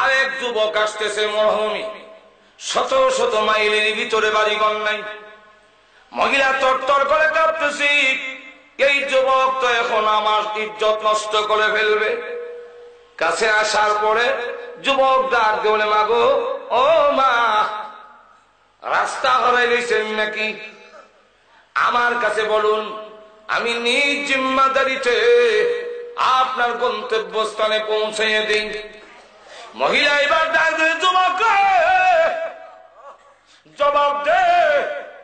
আরেক যুবক আসতেছে মরহুমি, শত শত মাইলের ভিতরে বাড়িঘর নাই। মহিলা তরতর করে কাঁপতেছি, এই যুবক তো এখন আমার ইজ্জত নষ্ট করে ফেলবে। কাছে আসার পরে যুবক ডাক দিয়ে বলে, মা গো, ও মা, রাস্তা হারাই লইছেন নাকি? আমার কাছে বলুন, আমি নিজ জিম্মাদারিতে আপনার গন্তব্যস্থানে পৌঁছাইয়ে দিই। মহিলা এবার ডাক দিয়ে, যুবক জবাব দে,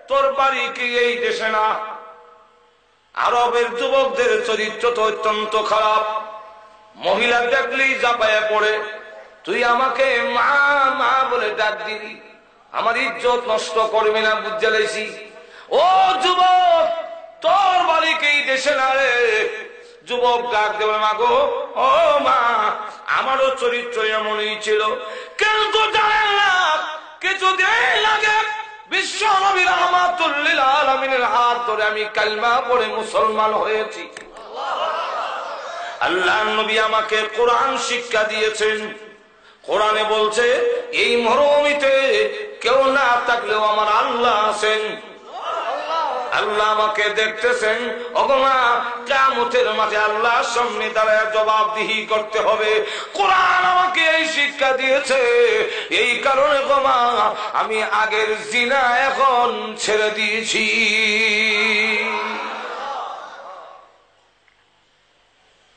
তোর বাড়ি কি এই দেশে না? আরবের যুবকদের চরিত্র তো অত্যন্ত খারাপ। মহিলা দেখলেই জাপায়ে পড়ে, তুই আমাকে মা মা বলে ডাক দিবি, আমার ইজ্জত নষ্ট করবি না, বুঝতে লেছি। ও যুবক, তোর বাড়ি কি এই দেশে না রে? যুবক ডাক দেবে, মা গো, ও মা, আমারও চরিত্র এমনই ছিল, কিন্তু জানেন না, কিছুদিন লাগে বিশ্ব নবী রাহমাতুল লিল আলামিনের হাত ধরে আমি কালিমা পড়ে মুসলমান হয়েছি। আল্লাহর নবী আমাকে কোরআন শিক্ষা দিয়েছেন। কোরআনে বলছে, এই মরুভূমিতে কেউ না থাকলেও আমার আল্লাহ আছেন। আল্লাহ আমাকে দেখতেছেন। ওগোমা, কিয়ামতের মাঠে আল্লাহর সামনে দাঁড়ায় জবাবদিহি করতে হবে। কোরআন আমাকে এই শিক্ষা দিয়েছে। এই কারণে গোমা, আমি আগের জিনা এখন ছেড়ে দিয়েছি।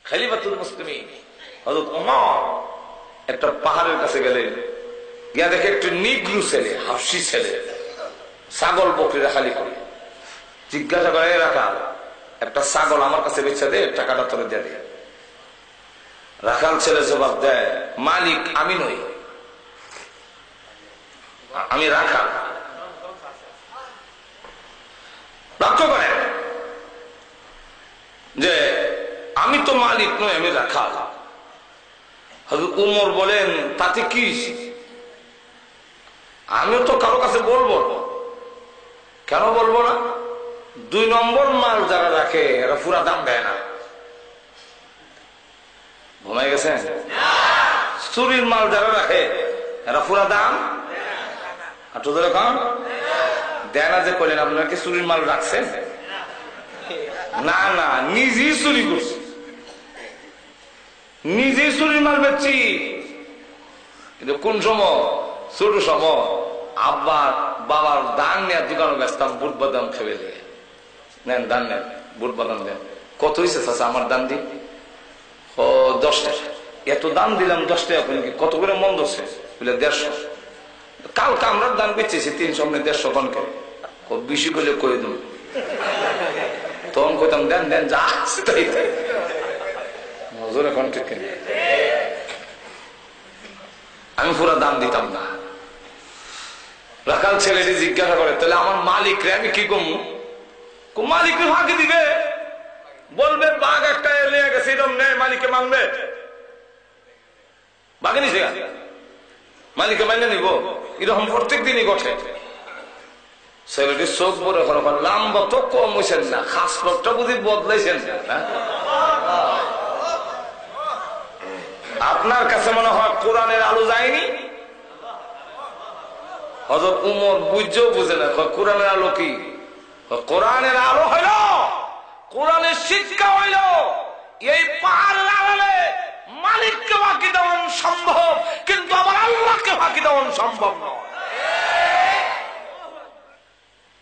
খলিফাতুল মুসলিমিন হযরত ওমর একটা পাহাড়ের কাছে গেলেন, গিয়া দেখে একটু নিগ্রু ছেলে, হাফসি ছেলে, ছাগল বকরি রাখালি করে। জিজ্ঞাসা করে, রাখাল, একটা ছাগল আমার কাছে বেচে দে, টাকাটা তোরে দিয়ে দে। রাখাল ছেলে জবাব দেয়, মালিক আমি নই, আমি রাখাল। লক্ষ্য করে যে আমি তো মালিক নই, আমি রাখাল। হযরত ওমর বলেন, তাতে কি, আমিও তো কারো কাছে বলবো। কেন বলবো না? 2 নম্বর মাল যারা রাখে এরা পুরা দাম দেয় না। ঘুমাই গেছেন? চুরির মাল যারা রাখে এরা পুরা দাম দেয় না। যে করলেন, আপনারা কি চুরির মাল রাখছেন? না না, নিজেই চুরি করছি, নিজেই চুরির মাল বেচছি। কিন্তু কোন সময়? ছোট সময় আব্বার বাবার দান নেওয়ার দোকানে বেচতাম, বুট বাদাম খেয়ে দিয়ে নেন, দান নেন, বুট বাদাম দেন। কত হয়েছে চাচা আমার দান দিন? ও 10 টাকা। এত দাম দিলাম 10 টাকা, কত করে মন ধরছে? বলে 150। কালকে আমরা দান বেচেছি 300, 150 কনকে বেশি করলে করে দেব। তখন কইতাম, দেন দেন, যা মজুর এখন ঠিক। আমি পুরো দাম দিতাম না। রাখাল ছেলেটি জিজ্ঞাসা করে, তাহলে আমার মালিক রে আমি কি কমু? মালিক ফাঁকি দিবে, বলবে বাঘ একটা নিয়ে গেছে, এরকম নেই, মালিককে মানবে? বাঘে নিছে, মালিককে মাইনে নিব? এরকম প্রত্যেক দিনই ঘটে। ছেলেটির চোখ বড় লাম্বা তো কম হয়েছেন না, খাস লোকটা বুঝি বদলাইছেন না। আপনার কাছে মনে হয় কোরআনের আলো যায়নি? হযরত ওমর বুঝছেও বুঝে না কোরআনের আলো কি। কোরআনের আলো হইল, কোরআনের শিক্ষা হইল, এই পাহাড় লাগালে মালিককে ফাঁকি দেওয়ান সম্ভব, কিন্তু আমার আল্লাহকে ফাঁকি দেওয়ান সম্ভব নয়।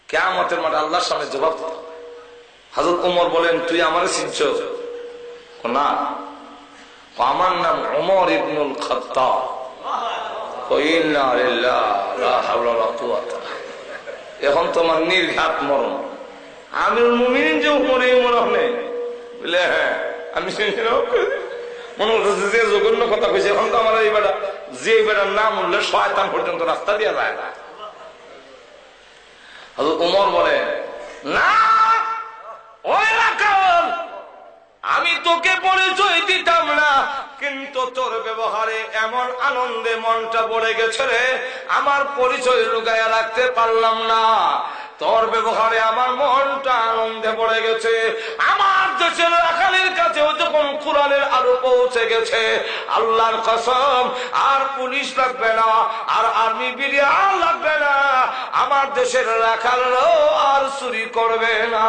কিয়ামতের মাঠে আল্লাহর সামনে জবাব দিতে হবে। হযরত ওমর বলেন, তুই আমারে চিনছ? না, আমার নাম ওমর ইবনুল খাত্তাব। এখন তোমার নির্ঘাত মরণ। আমিরুল মুমিনিন যে মরে মনে হলে বলে, হ্যাঁ আমি মনে হচ্ছে যে জঘন্য কথা কইছে। এখন তো আমার এই বেটা, যে বেটার নাম উঠলে শয়তান পর্যন্ত রাস্তা দিয়ে যায় না। হযরত ওমর বলে, না ওই রাখাল, আমি তোকে পরিচয় দিতাম না, কিন্তু তোর ব্যবহারে এমন আনন্দে মনটা ভরে গেছে রে, আমার পরিচয় লুকায়া রাখতে পারলাম না। তোর ব্যবহারে আমার মনটা আনন্দে ভরে গেছে। আমার দেশের রাখালের কাছেও যখন কোরআনের আলো পৌঁছে গেছে, আল্লাহর কসম আর পুলিশ লাগবে না, আর আর্মি বিডিআর লাগবে না, আমার দেশের রাখালরাও আর চুরি করবে না।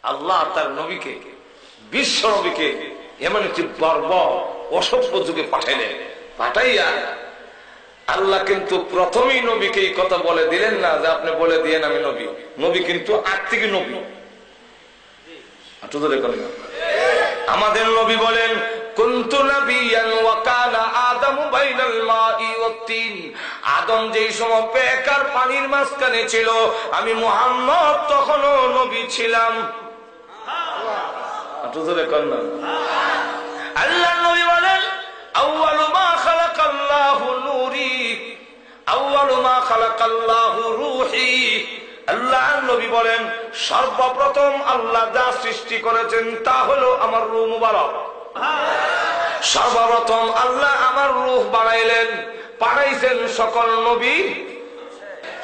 আল্লাহ তার নবীকে, বিশ্ব নবীকে এমন একটি বর্বর অসভ্য যুগে পাঠাইলেন। পাঠাইয়া আল্লাহ কিন্তু প্রথমেই নবীকে এই কথা বলে দিলেন না যে আপনি বলে দিয়েন আমি নবী। নবী কিন্তু আগ থেকে নবী। আমাদের নবী বলেন কুনতু নাবিয়ান ওয়া কানা আদামু বাইনাল মাই ওয়াত তিন। আদম যেই সময় পেকার পানির মাঝখানে ছিল, আমি মুহাম্মদ তখনও নবী ছিলাম। আল্লাহ নবী বলেন আউয়ালু মা খালাকাল্লাহু নূরি আউয়ালু মা খালাকাল্লাহু রূহি। আল্লাহ নবী বলেন সর্বপ্রথম আল্লাহ যা সৃষ্টি করেছেন তা হলো আমার রূহ মুবারক। সর্বপ্রথম আল্লাহ আমার রূহ বানাইলেন, পাঠাইছেন সকল নবী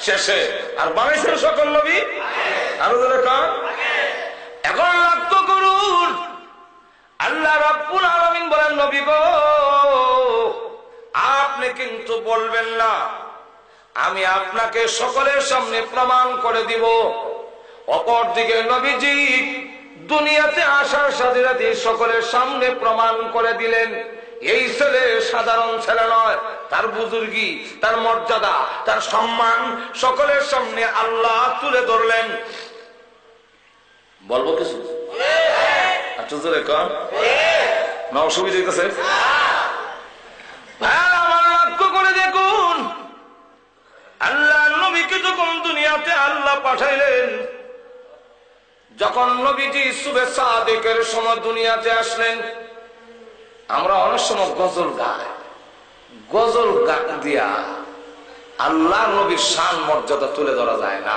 শেষে, আর বানাইছেন সকল নবী আরো ধরে কান। এখন লক্ষ্য করুন, আল্লাহ রাব্বুল আলামিন বলেন নবী গো আপনি কিন্তু বলবেন না, আমি আপনাকে সকলের সামনে প্রমাণ করে দিব। অপরদিকে নবীজি দুনিয়াতে আসার সাথে সাথে সকলের সামনে প্রমাণ করে দিলেন এই ছেলে সাধারণ ছেলে নয়, তার বুজুর্গি, তার মর্যাদা, তার সম্মান সকলের সামনে আল্লাহ তুলে ধরলেন। বলবো কিছু না অসুবিধা হইতেছে? আমার লক্ষ্য করে দেখুন, আল্লাহ নবীকে যখন দুনিয়াতে আল্লাহ পাঠাইলেন, যখন নবীজি সুবে সাদেকের সময় দুনিয়াতে আসলেন, আমরা অনেক সময় গজল গাই, গজল গান দিয়া আল্লাহ নবীর শান মর্যাদা তুলে ধরা যায় না।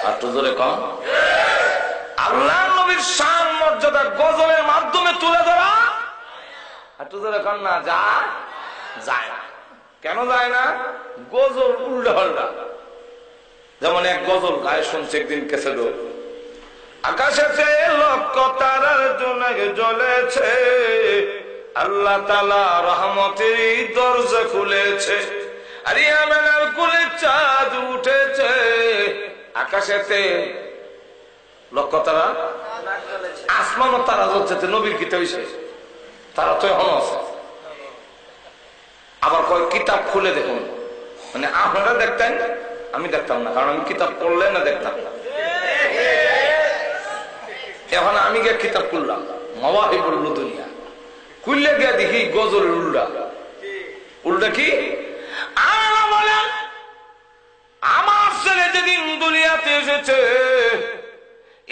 আর তো জোরে কম, আল্লাহ নবীর শান মর্যাদা গজলের মাধ্যমে তুলে ধরা আর তো জোরে কম না যায় না। কেন যায় না? গজল উল্টা পাল্টা। যেমন এক গজল গায়ে শুনছে একদিন কেসেট, আকাশেতে লক্ষ তারার জোনাক জ্বলেছে, আল্লাহ তাআলা রহমতের দরজা খুলেছে, আর ইয়ামানের কুলে চাঁদ উঠেছে। আকাশেতে লক্ষ তারা, আসমানও তারা জ্বলছে। নবীর কিতাব হইছে, তারা তো এখন আছে। আবার কয় কিতাব খুলে দেখুন, মানে আপনারা দেখতেন, আমি দেখতাম না, কারণ আমি কিতাব পড়লে না দেখতাম না। এখন আমি গিয়ে কিতাব খুললাম, মাওয়াহিবুল লুদুনিয়া, খুললে গিয়ে দেখি গজল উল্টা কি। আল্লাহ বলেন আমার ছেলে যেদিন দুনিয়াতে এসেছে,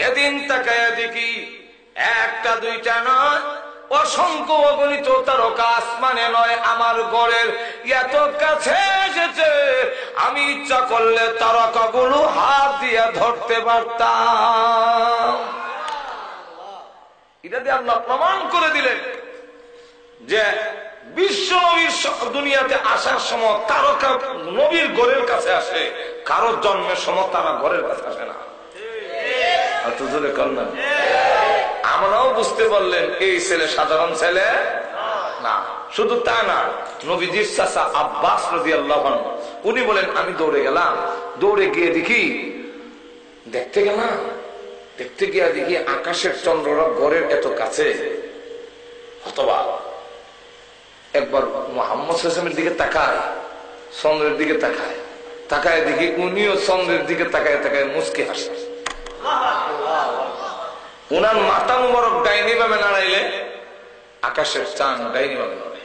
এদিন তাকায় দেখি একটা দুইটা নয়, অসংখ্য অগণিত তারকা আসমানে নয় আমার ঘরের এত কাছে এসেছে, আমি ইচ্ছা করলে তারকাগুলো হাত দিয়ে ধরতে পারতাম। এটা দিয়ে আল্লাহ প্রমাণ করে দিলেন যে বিশ্ব নবীর দুনিয়াতে আসার সময় তারকা নবীর ঘরের কাছে আসে, কারোর জন্মের সময় তারা ঘরের কাছে আসে না। আমরাও বুঝতে পারলেন এই ছেলে সাধারণ ছেলে না। শুধু তা না, নবীজির চাচা আব্বাস রাদিয়াল্লাহু আনহু উনি বলেন আমি দৌড়ে গেলাম, দৌড়ে গিয়ে দেখি, দেখতে গিয়ে দেখি আকাশের চন্দ্ররা ঘরের এত কাছে। অথবা একবার মুহাম্মদ সাল্লাল্লাহু আলাইহি ওয়াসাল্লামের দিকে তাকায়, চন্দ্রের দিকে তাকায় দেখি উনিও চন্দ্রের দিকে তাকায় মুচকি হাসে। উনার মাথা মুবারক ডাইনি ভাবে নাড়াইলে আকাশের চাঁদ ডাইনি ভাবে নড়ে।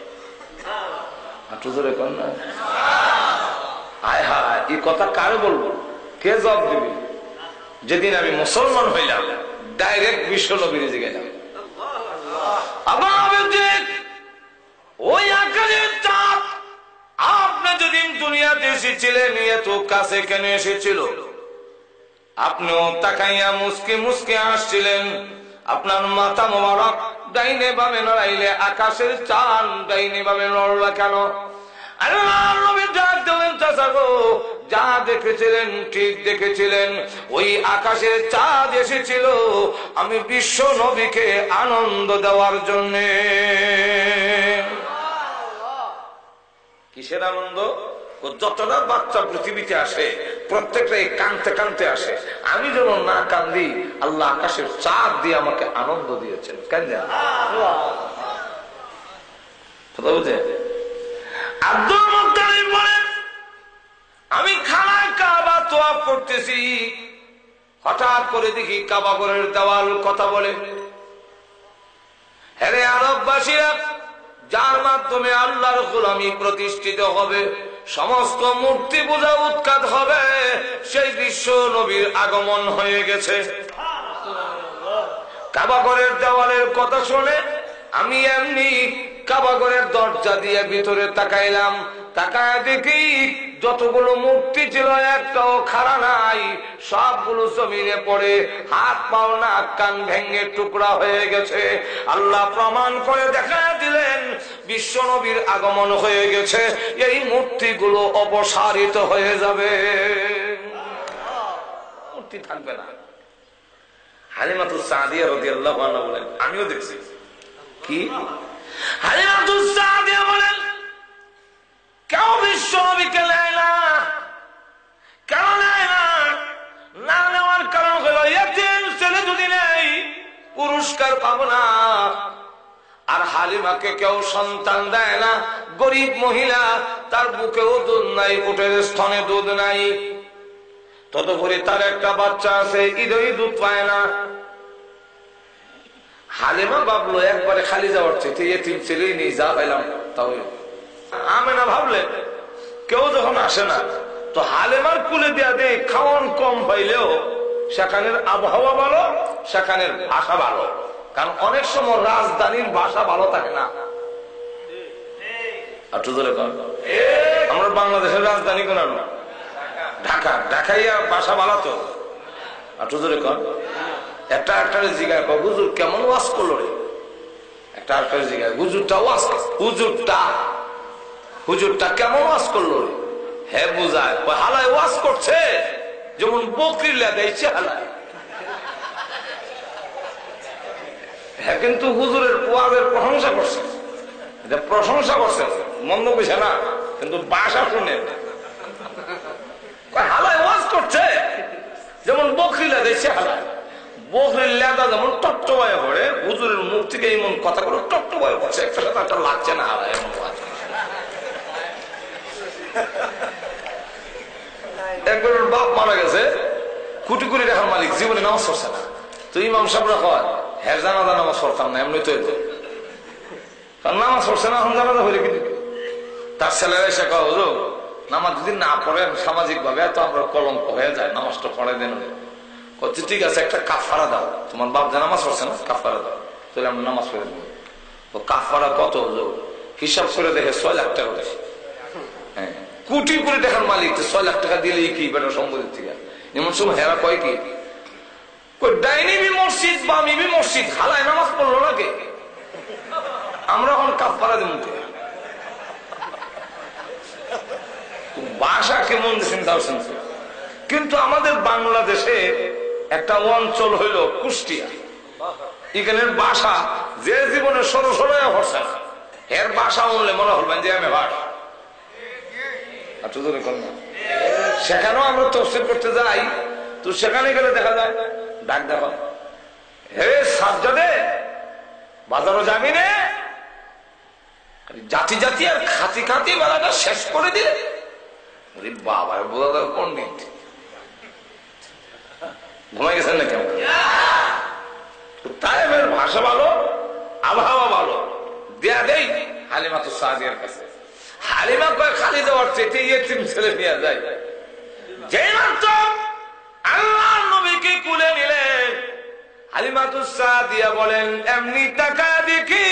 আয় হায়, এই কথা কারে বলবো, কে জবাব দিবে? যেদিন আমি মুসলমান হইলাম, ডাইরেক্ট বিশ্ব নবীর গেলাম। ওই আকাশের চাঁদ আপনি যেদিন দুনিয়াতে এসেছিলেন এত কাছে কেন এসেছিল? আপনিও তাকাইয়া মুসকে মুসকে আসছিলেন, আপনার মাথা মোবারক ডাইনে বামে নড়াইলে আকাশের চাঁদ ডাইনে বামে নড়লা কেন? আল্লাহর নবী ডাক দিলেন, চাচা গো, যা দেখেছিলেন ঠিক দেখেছিলেন। ওই আকাশের চাঁদ এসেছিল আমি বিশ্ব নবীকে আনন্দ দেওয়ার জন্য। কিসের আনন্দ? যতটা বাচ্চা পৃথিবীতে আসে প্রত্যেকটাই কানতে কানতে আসে, আমি যেন না কান্দি, আল্লাহ আকাশের চাঁদ দিয়ে আমাকে আনন্দ দিয়েছেন। কেন আব্দুল মুত্তালিব বলেন, আমি খানায় কাবা তোয়াফ করতেছি, হঠাৎ করে দেখি কাবা ঘরের দেওয়াল কথা বলে, হেরে আরববাসীরা, যার মাধ্যমে আল্লাহর গোলামি প্রতিষ্ঠিত হবে, সমস্ত মূর্তি পূজা উৎখাত হবে, সেই বিশ্ব নবীর আগমন হয়ে গেছে। কাবা ঘরের দেওয়ালের কথা শুনে আমি এমনি কাবা ঘরের দরজা দিয়ে ভিতরে তাকাইলাম, তাকায় দেখি যতগুলো মূর্তি ছিল একটাও খাড়া নাই, সবগুলো জমিনে পড়ে হাত পাও নাক কান ভেঙে টুকরা হয়ে গেছে। আল্লাহ প্রমাণ করে দেখা দিলেন বিশ্ব নবীর আগমন হয়ে গেছে, এই মূর্তিগুলো অপসারিত হয়ে যাবে, মূর্তি থাকবে না। হালিমাতুস সাদিয়া রাদিয়াল্লাহু আনহা বলেন, আমিও দেখছি। কি? হালিমাতুস সাদিয়া বলেন, কেউ বিশ্ব নবীকে নেয় না। কেন নেয় না? না নেওয়ার কারণ হলো এতিম ছেলে যদি নেই পুরস্কার পাবো না। আর হালিমাকে কেউ সন্তান দেয় না, গরিব মহিলা, তার বুকেও দুধ নাই, উটের স্তনে দুধ নাই, ততপরে তার একটা বাচ্চা আছে, ঈদই দুধ পায় না। হালিমা ভাবলো একবারে খালি যাওয়ার চেয়ে এতিম ছেলেই নেই, যা পাইলাম তাহলে। আমেনা ভাবলেন কেউ যখন আসে না তো হালিমার কুলে দেয়া দেয়, খাওয়ান কম পাইলেও সেখানের আবহাওয়া ভালো, সেখানের ভাষা ভালো। কারণ অনেক সময় রাজধানীর ভাষা ভালো থাকে না। আমরা বাংলাদেশের রাজধানী কোন? ঢাকা। ঢাকাইয়া ভাষা ভালো তো। আর জোরে কর, একটা একটা জিগায় হুজুর কেমন ওয়াজ করলো রে, একটা একটা জিগায় হুজুরটা ওয়াজ, হুজুরটা কেমন ওয়াজ করলো রে, হ্যাঁ বুঝায় হালায় ওয়াজ করছে যেমন বকরির লাগাইছে হালায়। হ্যাঁ, কিন্তু হুজুরের ওয়াজের প্রশংসা করছে, এটা প্রশংসা করছে, মন্দ কইছে না, কিন্তু ভাষা শুনে হালায় ওয়াজ করছে যেমন বকরি লাগাইছে হালায়। বকরির লেদা যেমন টপটবায় পড়ে, হুজুরের মুখ থেকে এমন কথা করে টপটবায় পড়ছে, একটা সাথে একটা লাগছে না হালায়, এমন একবার বাপ মারা গেছে, কোটি কোটি টাকার মালিক, জীবনে নামাজ পড়ছে না। তো ইমাম সাহেবরা কয়, হ্যাঁ জানাজা নামাজ পড়তাম না, এমনি তো নামাজ পড়ছে না, এখন জানাজা হইলে কি? তার ছেলেরা এসে কয়, হুজুর নামাজ যদি না পড়েন সামাজিক ভাবে তো আমরা কলঙ্ক হয়ে যায়, নামাজটা পড়ে দেন। ঠিক আছে, একটা কাফারা দাও, তোমার বাপ যে নামাজ পড়ছে না, কাফারা দাও, তাহলে আমরা নামাজ পড়ে দেবো। তো কাফারা কত? হুজুর হিসাব করে দেখে 6 লাখ টাকা দেয়। হ্যাঁ, কোটি কোটি টাকার মালিক, 6 লাখ টাকা দিলেই কি বেটা সম্পত্তির থেকে? এমন সময় হেরা কয় কি, ডাইনিবি মসজিদ বা মিবি মসজিদ, হালায় নামাজ পড়লো নাকি? আমরা এখন কাফারা দেব। ভাষা কেমন চিন্তা শুনছে। কিন্তু আমাদের বাংলাদেশে একটা অঞ্চল হইল কুষ্টিয়া, এখানের ভাষা যে জীবনে সরো সরাই হচ্ছে না, এর ভাষা বললে মনে হবেন যে আমি ভাষা। সেখানেও আমরা তফসিল করতে যাই, তো সেখানে গেলে দেখা যায় ডাক দেখা, হে সাজ্জাদে বাজারও যাবি নে, জাতি জাতি আর খাতি খাতি বেলাটা শেষ করে দিলে। বাবার বোঝা পন্ডিত ঘুমাই গেছেন না কেমন? তাই ভাষা ভালো, আবহাওয়া ভালো, দেয়া দেই হালিমাতুস সাদিয়ার কাছে। হালিমা কয় খালি যাওয়ার চেয়ে এতিম ছেলে নিয়ে যায়। যেই মাত্র আল্লাহর নবীকে কুলে নিলেন, হালিমাতুস সাদিয়া বলেন, এমনি টাকা দেখি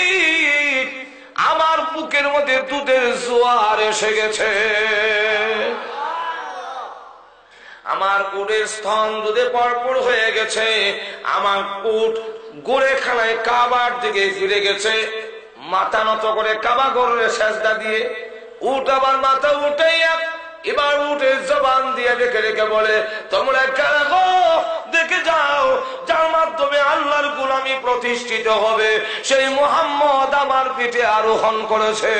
আমার বুকের মধ্যে দুধের জোয়ার এসে গেছে, আমার উটের স্তন দুধে ভরপুর হয়ে গেছে, আমার উট গোড়ে খানায় কাবার দিকে ফিরে গেছে, মাথা নত করে কাবা ঘরের সেজদা দিয়ে উট আবার মাথা উঠাইয়া এবার উটের জবান দিয়ে রেখে রেখে বলে, তোমরা কারা গো? দেখে যাও, যার মাধ্যমে আল্লাহর গোলামি প্রতিষ্ঠিত হবে সেই মুহাম্মদ আমার পিঠে আরোহণ করেছে।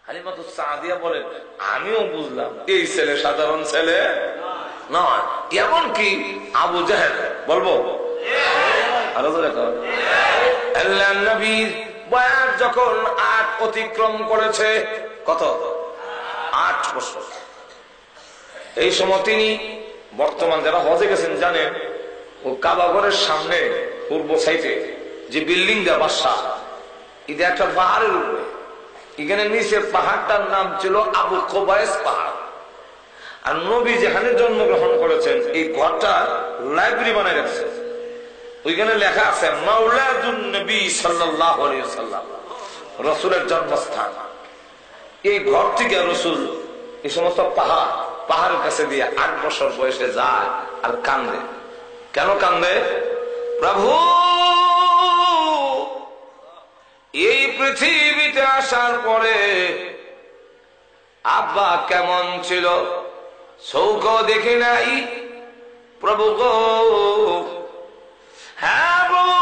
হালিমাতুস সাদিয়া বলেন, আমিও বুঝলাম এই ছেলে সাধারণ ছেলে নয়, এমন কি আবু জাহেল। বলবো আরো আল্লাহর নবীর বয়স যখন 8 অতিক্রম করেছে, কত? 8 বছর। এই সময় তিনি, বর্তমান যারা হজে গেছেন জানেন, ও কাবা ঘরের সামনে পূর্ব সাইডে যে বিল্ডিং দেওয়া বাসা, এটা একটা পাহাড়ের উপরে, এখানে নিচে পাহাড়টার নাম ছিল আবু কোবায়েস পাহাড়। আর নবী যেখানে জন্মগ্রহণ করেছেন এই ঘরটা লাইব্রেরি বানায় রাখছে, ওইখানে লেখা আছে মাওলাদুন নবী সাল্লাল্লাহু আলাইহি ওয়াসাল্লাম, রাসূলের জন্মস্থান। এই ঘর থেকে রাসূল এই সমস্ত পাহাড়ের কাছে দিয়ে 8 বছর বয়সে যায় আর কান্দে। কেন কান্দে? প্রভু এই পৃথিবীতে আসার পরে আব্বা কেমন ছিল, চৌক দেখি নাই প্রভু গো। হ্যাঁ প্রভু,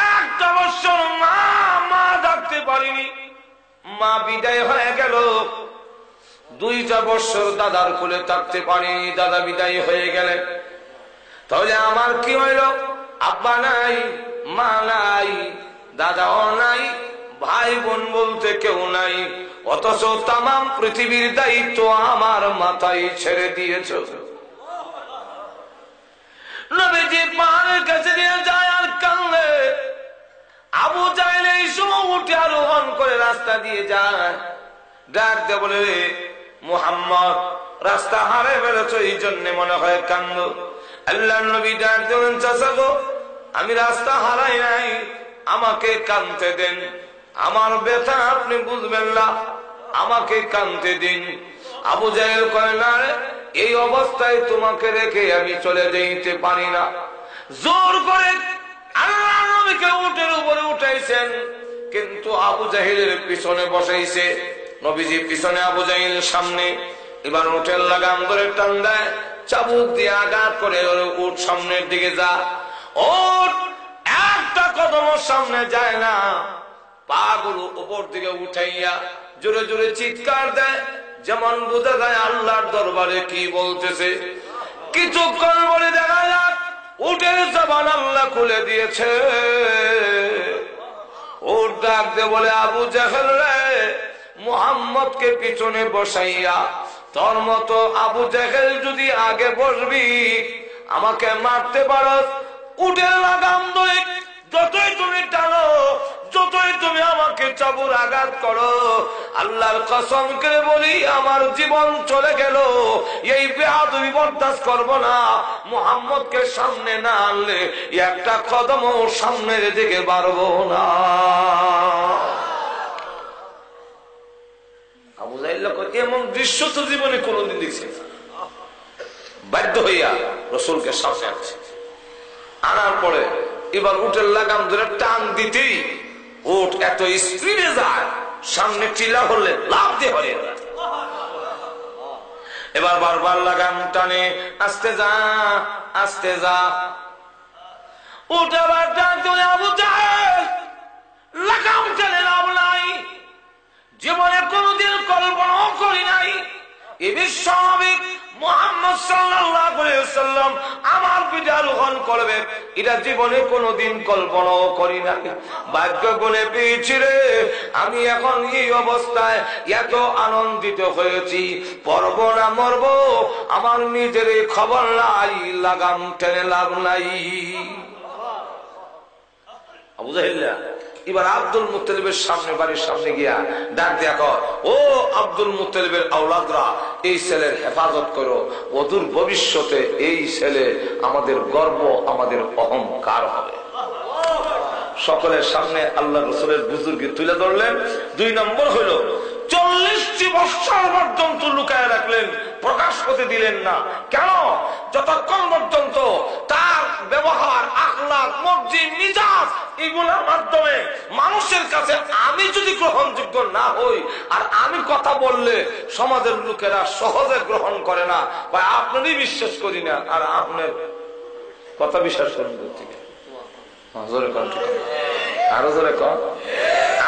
1 বছর মা ডাকতে পারিনি, মা বিদায় হয়ে গেল। 2 বছর দাদার কোলে থাকতে পারিনি, দাদা বিদায় হয়ে গেলেন। তাহলে আমার কি হইল? আব্বা নাই, মা নাই, দাদাও নাই, ভাই বোন বলতে কেউ নাই, অথচ তামাম পৃথিবীর দায়িত্ব আমার মাথায় ছেড়ে দিয়েছ। নবীজি পাহাড়ের কাছে দিয়ে যায় আর কান্দে। আবু জাহেল এই সময় উঠে আরোহণ করে রাস্তা দিয়ে যায়, ডাক দিয়ে বলে, মুহাম্মদ রাস্তা হারিয়ে ফেলেছ, এই জন্য মনে হয় কান্দ। আল্লাহর নবী ডাক দিলেন, চাচা গো, আমি রাস্তা হারাই নাই, আমাকে কাঁদতে দেন, আমার ব্যথা আপনি বুঝবেন না, আমাকে কাঁদতে দিন। আবু জাহেল কয়, না রে, এই অবস্থায় তোমাকে রেখে আমি চলে যেতে পারি না। জোর করে আল্লাহর নবীকে উটের উপরে উঠাইছেন, কিন্তু আবু জাহেলের পিছনে বসাইছে। নবীজি পিছনে, আবু জাহেল সামনে। এবার উটের লাগাম ধরে টান দেয়, চাবুক দিয়ে আঘাত করে, উট সামনের দিকে যা। উট একটা কদম সামনে যায় না, পা গুলো উপর দিকে উঠাইয়া জোরে জোরে চিৎকার দেয়, যেমন বোঝা যায় আল্লাহর দরবারে কি বলতেছে। কিছুক্ষণ বলে দেখা যাক উটের জবান আল্লাহ খুলে দিয়েছে। উট ডাক দিয়ে বলে, আবু জাহেল রে, মুহাম্মদকে পিছনে বসাইয়া তোর মতো আবু জাহেল যদি আগে বসবি, আমাকে মারতে পারো। উটের লাগাম ধরে যতই তুমি টানো, যতই তুমি আমাকে চাবুর আঘাত করো, আল্লাহর কসম করে বলি আমার জীবন চলে গেল, এই বেয়াদবি বরদাস্ত করব না। মুহাম্মদকে সামনে না আনলে একটা কদমও সামনের দিকে বাড়বো না। আবু জাহেল এমন দৃশ্য তো জীবনে কোনদিন দেখছে না। বাধ্য হইয়া রাসূলকে সামনে আনছে। আনার পরে এবার উটের লাগাম ধরে টান দিতেই উট এত স্পিডে যায়, সামনে টিলা হলে লাভ দিয়ে হয়ে যায়। এবার বারবার লাগাম টানে, আস্তে যা, আস্তে যা। উট আবার ডাক দিয়ে, আবু জাহেল, লাগাম টেনে লাভ নাই, জীবনে কোনদিন কল্পনাও করি নাই এ বিশ্বনবী মুহাম্মদ সাল্লাল্লাহু আলাইহি ওয়াসাল্লাম আমার পিঠে আরোহণ করবে, এটা জীবনে কোনদিন কল্পনাও করি নাই। ভাগ্য গুণে পেয়েছি রে, আমি এখন এই অবস্থায় এত আনন্দিত হয়েছি, পরব না মরব আমার নিজের খবর নাই, লাগাম টেনে লাভ নাই। আবু জাহেল এবার আব্দুল মুত্তালিবের সামনে, বাড়ির সামনে গিয়া ডাক দেখো, ও আব্দুল মুত্তালিবের আওলাদরা, এই ছেলের হেফাজত করো, অদূর ভবিষ্যতে এই ছেলে আমাদের গর্ব, আমাদের অহংকার হবে। সকলের সামনে আল্লাহ রাসূলের বুজুর্গি তুলে ধরলেন। 2 নম্বর হইল 40 বছর পর্যন্ত লুকায় রাখলেন, প্রকাশ করতে দিলেন না। কেন? যতক্ষণ পর্যন্ত তার ব্যবহার, আখলাক, বুদ্ধি মিজাজ এগুলোর মাধ্যমে মানুষের কাছে আমি যদি গ্রহণযোগ্য না হই, আর আমি কথা বললে সমাজের লোকেরা সহজে গ্রহণ করে না, বা আপনারই বিশ্বাস করি না, আর আপনার কথা বিশ্বাস করেন থেকে আরো জোরে কন।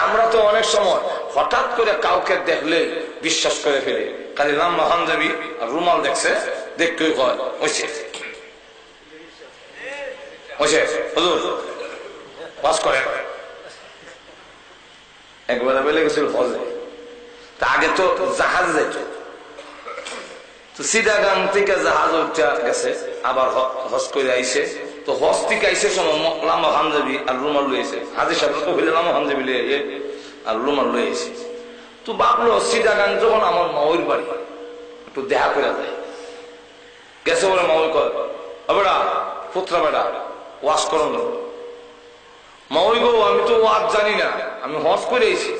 আমরা তো অনেক সময় হঠাৎ করে কাউকে দেখলে বিশ্বাস করে ফেলি। খালি নাম পাঞ্জাবি আর রুমাল দেখছে, দেখতে কয় ওইছে ওইছে হুজুর বাস করে। একবারে বেলে গেছিল হজে, তা আগে তো জাহাজ যাইত, তো সিডাগাং থেকে জাহাজ উঠে গেছে, আবার হজ করে আইসে। তো হজ থেকে আইসে সময় লাম্বা পাঞ্জাবি আর রুমাল লইছে। হাজির সাহেব তো হইলে লাম্বা পাঞ্জাবি লইয়ে আর রুমাল লই আইসে। তো ভাবলো সিডাগাং যখন আমার মাওর বাড়ি, একটু দেখা করে যায়। গেছে বলে মাওর কয়, বেড়া পুত্রা বেড়া ওয়াজ করুন। মাওর গো আমি তো ওয়াজ জানি না, আমি হজ করে আইছি।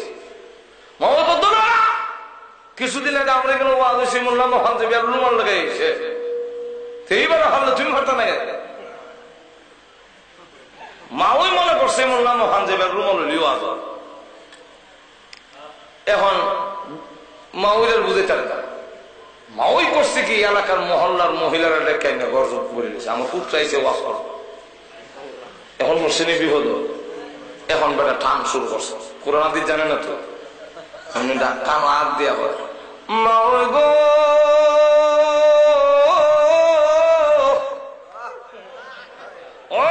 মাওর কত না কিছুদিন আগে আমরা এখানে ওয়াজ হয়েছি, বললাম পাঞ্জাবি আর রুমাল লাগাইছে। এইবার ভাবলো তুমি ভাবতা না, মাওই মনে করছে বললাম পাঞ্জাবি আর রুমাল লিও আজ। এখন মাওইদের বুঝে তার মাওই করছে কি, এলাকার মহল্লার মহিলারা ডেকে না গর্জন করে দিয়েছে, আমার পুত্র চাইছে ওয়াজ কর। এখন মুসলিম বিপদ, এখন বেটা টান শুরু করছে। কোরআন হাদিস জানে না তো, আমি কান হাত দেওয়া হয় মাওই গো ও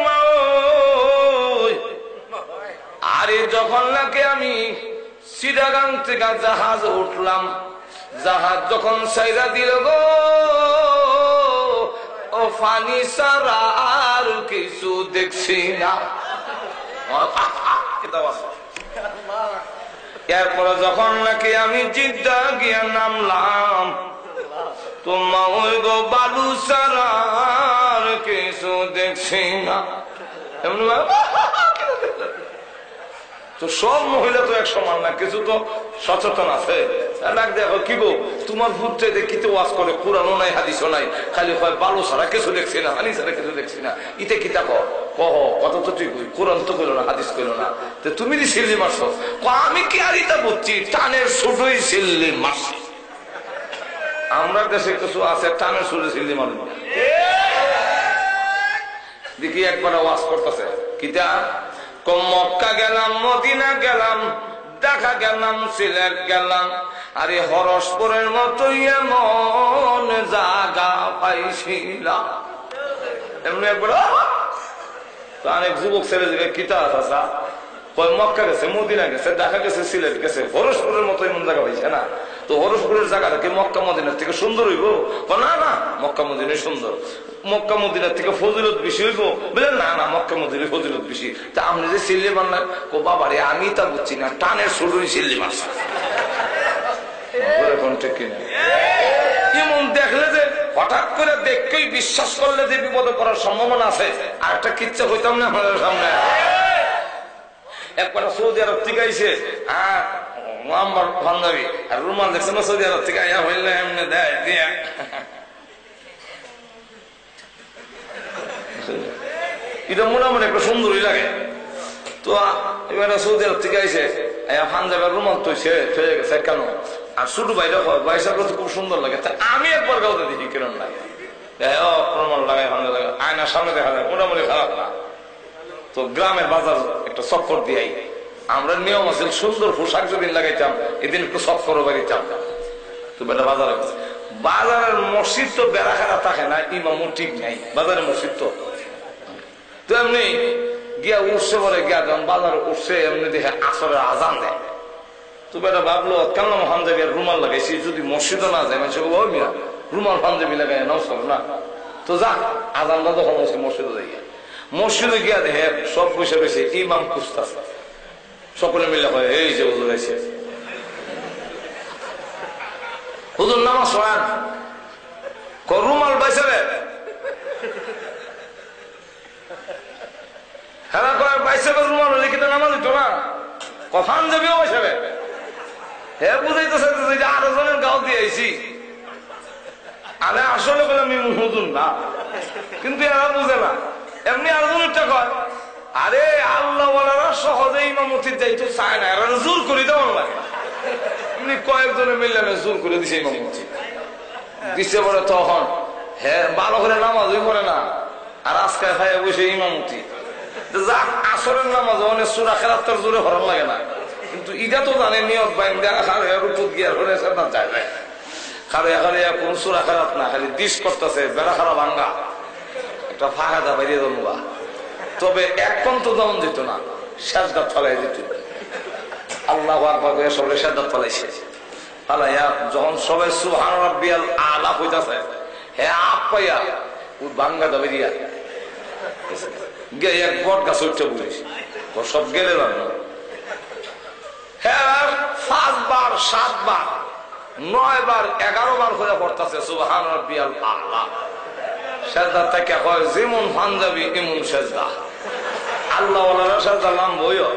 মাওই। আরে যখন নাকি আমি সিডাগাং থেকে জাহাজ উঠলাম, জাহাজ যখন সাইরা দিল গো, ও ফানি সারা আর কিছু দেখছি না। এরপরে যখন নাকি আমি জিদ্দা গিয়া নামলাম, তোমার ওই গো বালু সারা আর কিছু দেখছি না। এমনি তো সব মহিলা তো এক সমান না, কিছু তো সচেতন আছে। দেখো কি গো তোমার ভূত দেখিতে ওয়াজ করে, কোরআনও নাই হাদিসও নাই, খালি হয় বালু ছাড়া কিছু দেখছি না, হানি ছাড়া কিছু দেখছি না। ইতে কিতা কহ কত তো ঠিক কোরআন তো কইল না, হাদিস কইল না, তুমি দি সিল্লি মারছো। আমি কি আর ইটা বুঝছি, টানের ছোটই সিল্লি মারছি। আমরা দেশে কিছু আছে টানের ছোট সিল্লি মারব। দেখি একবার ওয়াজ করতেছে কিতা, মক্কা গেলাম, মদিনা গেলাম, দেখা গেলাম সিলেট গেলাম, আরে হরসপুরের মতো এমন জায়গা পাইছিলাম। এমনি একবার অনেক যুবক ছেলে দিকে কিতা আসা মক্কা গেছে, মদিনা গেছে, দেখা গেছে সিলেট গেছে, হরসপুরের মতো এমন জায়গা পাইছে না। তো হরসপুরের জায়গাটা কি মক্কা মদিনার থেকে সুন্দর হইব? না না, মক্কা মদিনা সুন্দর। মক্কা মদিনার থেকে ফজিলত বেশি হইব? বুঝলেন না, না মক্কা মদিনার ফজিলত বেশি। তা আপনি যে সিল্লি মারলেন, ও বাবারে আমি তা বুঝছি না, টানের শুরুই সিল্লি মারছে। এমন দেখলে যে হঠাৎ করে দেখেই বিশ্বাস করলে যে বিপদে পড়ার সম্ভাবনা আছে। আর একটা কিচ্ছা হইতাম না আমাদের সামনে। একবার সৌদি আরব থেকে আইসে আমার বান্ধবী আর রুমাল দেখছে না, সৌদি আরব থেকে আইয়া হইলে এমনি দেয় দিয়া এটা মোটামুটি একটা সুন্দরই লাগে। তো এবার সৌদি আরব থেকে আইসে পাঞ্জাবের রুমাল তো হয়ে গেছে কেন, আর ছোট ভাইরা ভাইসার তো খুব সুন্দর লাগে। আমি একবার গাওতে দেখি কেমন লাগে, রুমাল লাগাই পাঞ্জাব লাগে, আয়নার সামনে দেখা যায় মোটামুটি খারাপ না। তো গ্রামের বাজার একটা চক্কর দিয়াই, আমরা নিয়ম আছে সুন্দর পোশাক যেদিন লাগাইতাম এদিন একটু চক্করও বাড়িতাম। তো বেটা বাজারে বাজারের মসজিদ তো বেড়া খারা থাকে না, ইমামও ঠিক নাই বাজারের মসজিদ তো এমনি গিয়া উঠছে বলে গিয়া যখন বাজারে উঠছে এমনি দেখে আসরের আজান দেয়। তো বেটা ভাবলো কেমন পাঞ্জাবি আর রুমাল লাগাইছি, যদি মসজিদও না যায় মানুষ মিয়া রুমাল পাঞ্জাবি লাগাই নমস্কার না। তো যা আজানটা যখন হচ্ছে মসজিদে যাই, মসজিদে গিয়া দেখে সব বসে রয়েছে, ইমাম খুঁজতেছে, সকলে মিলে হয় এই যে হুজুর আছে, হুজুর নামাজ পড়ান, রুমাল বাইসাবে হ্যাঁ কয় বাইসাবে রুমাল হলে কিন্তু নামাজ দিত না, কফান যাবেও বাইসাবে। হ্যাঁ বুঝাইতেছে যে আরো জনের গাও দিয়ে আইছি, আরে আসলে বলে আমি হুজুর না, কিন্তু এরা বুঝে না। এমনি আরো জনেরটা কয় আরে আল্লাহ ওয়ালারা সহজে ইমামতির দায়িত্ব চায় না, এরা জোর করে দেওয়ার লাগে। এমনি কয়েকজনে মিললে জোর করে দিছে ইমামতি দিছে বলে তখন হ্যাঁ ভালো করে নামাজই পড়ে না, আর আজকে খায় বসে ইমামতি। যাক আসরের নামাজ অনেক সুরা খেলার তোর জোরে হরণ লাগে না, কিন্তু ইটা তো জানে নিয়ত বাইন দেখা খারে রূপত গিয়ার হলে সেটা যায় যায় খারে খালি কোন সুরা খেলাত না, খালি দিস করতেছে বেড়া খারাপ ভাঙ্গা একটা ফাঁকা বাইরে জমবা। তবে এক পন্ত যেমন যেত না, সাজদাত ফলাই দিত। আল্লাহ আকবার করে সবাই সাজদাত ফলাইছে, ফালাইয়া যখন সবাই সুবহান রাব্বিয়াল আলা হইতাছে, হ্যাঁ আপ পাইয়া ও ভাঙ্গা দাবে দিয়া গিয়ে এক বট গাছ উঠতে বলিস সব গেলে না। হ্যাঁ 5 বার 7 বার 9 বার 11 বার করে পড়তাছে সুবহান রাব্বিয়াল আলা। সাজদা থেকে হয় যেমন পাঞ্জাবি এমন সাজদা, আল্লাহ ওয়ালারা সাজদা লম্বা হইও।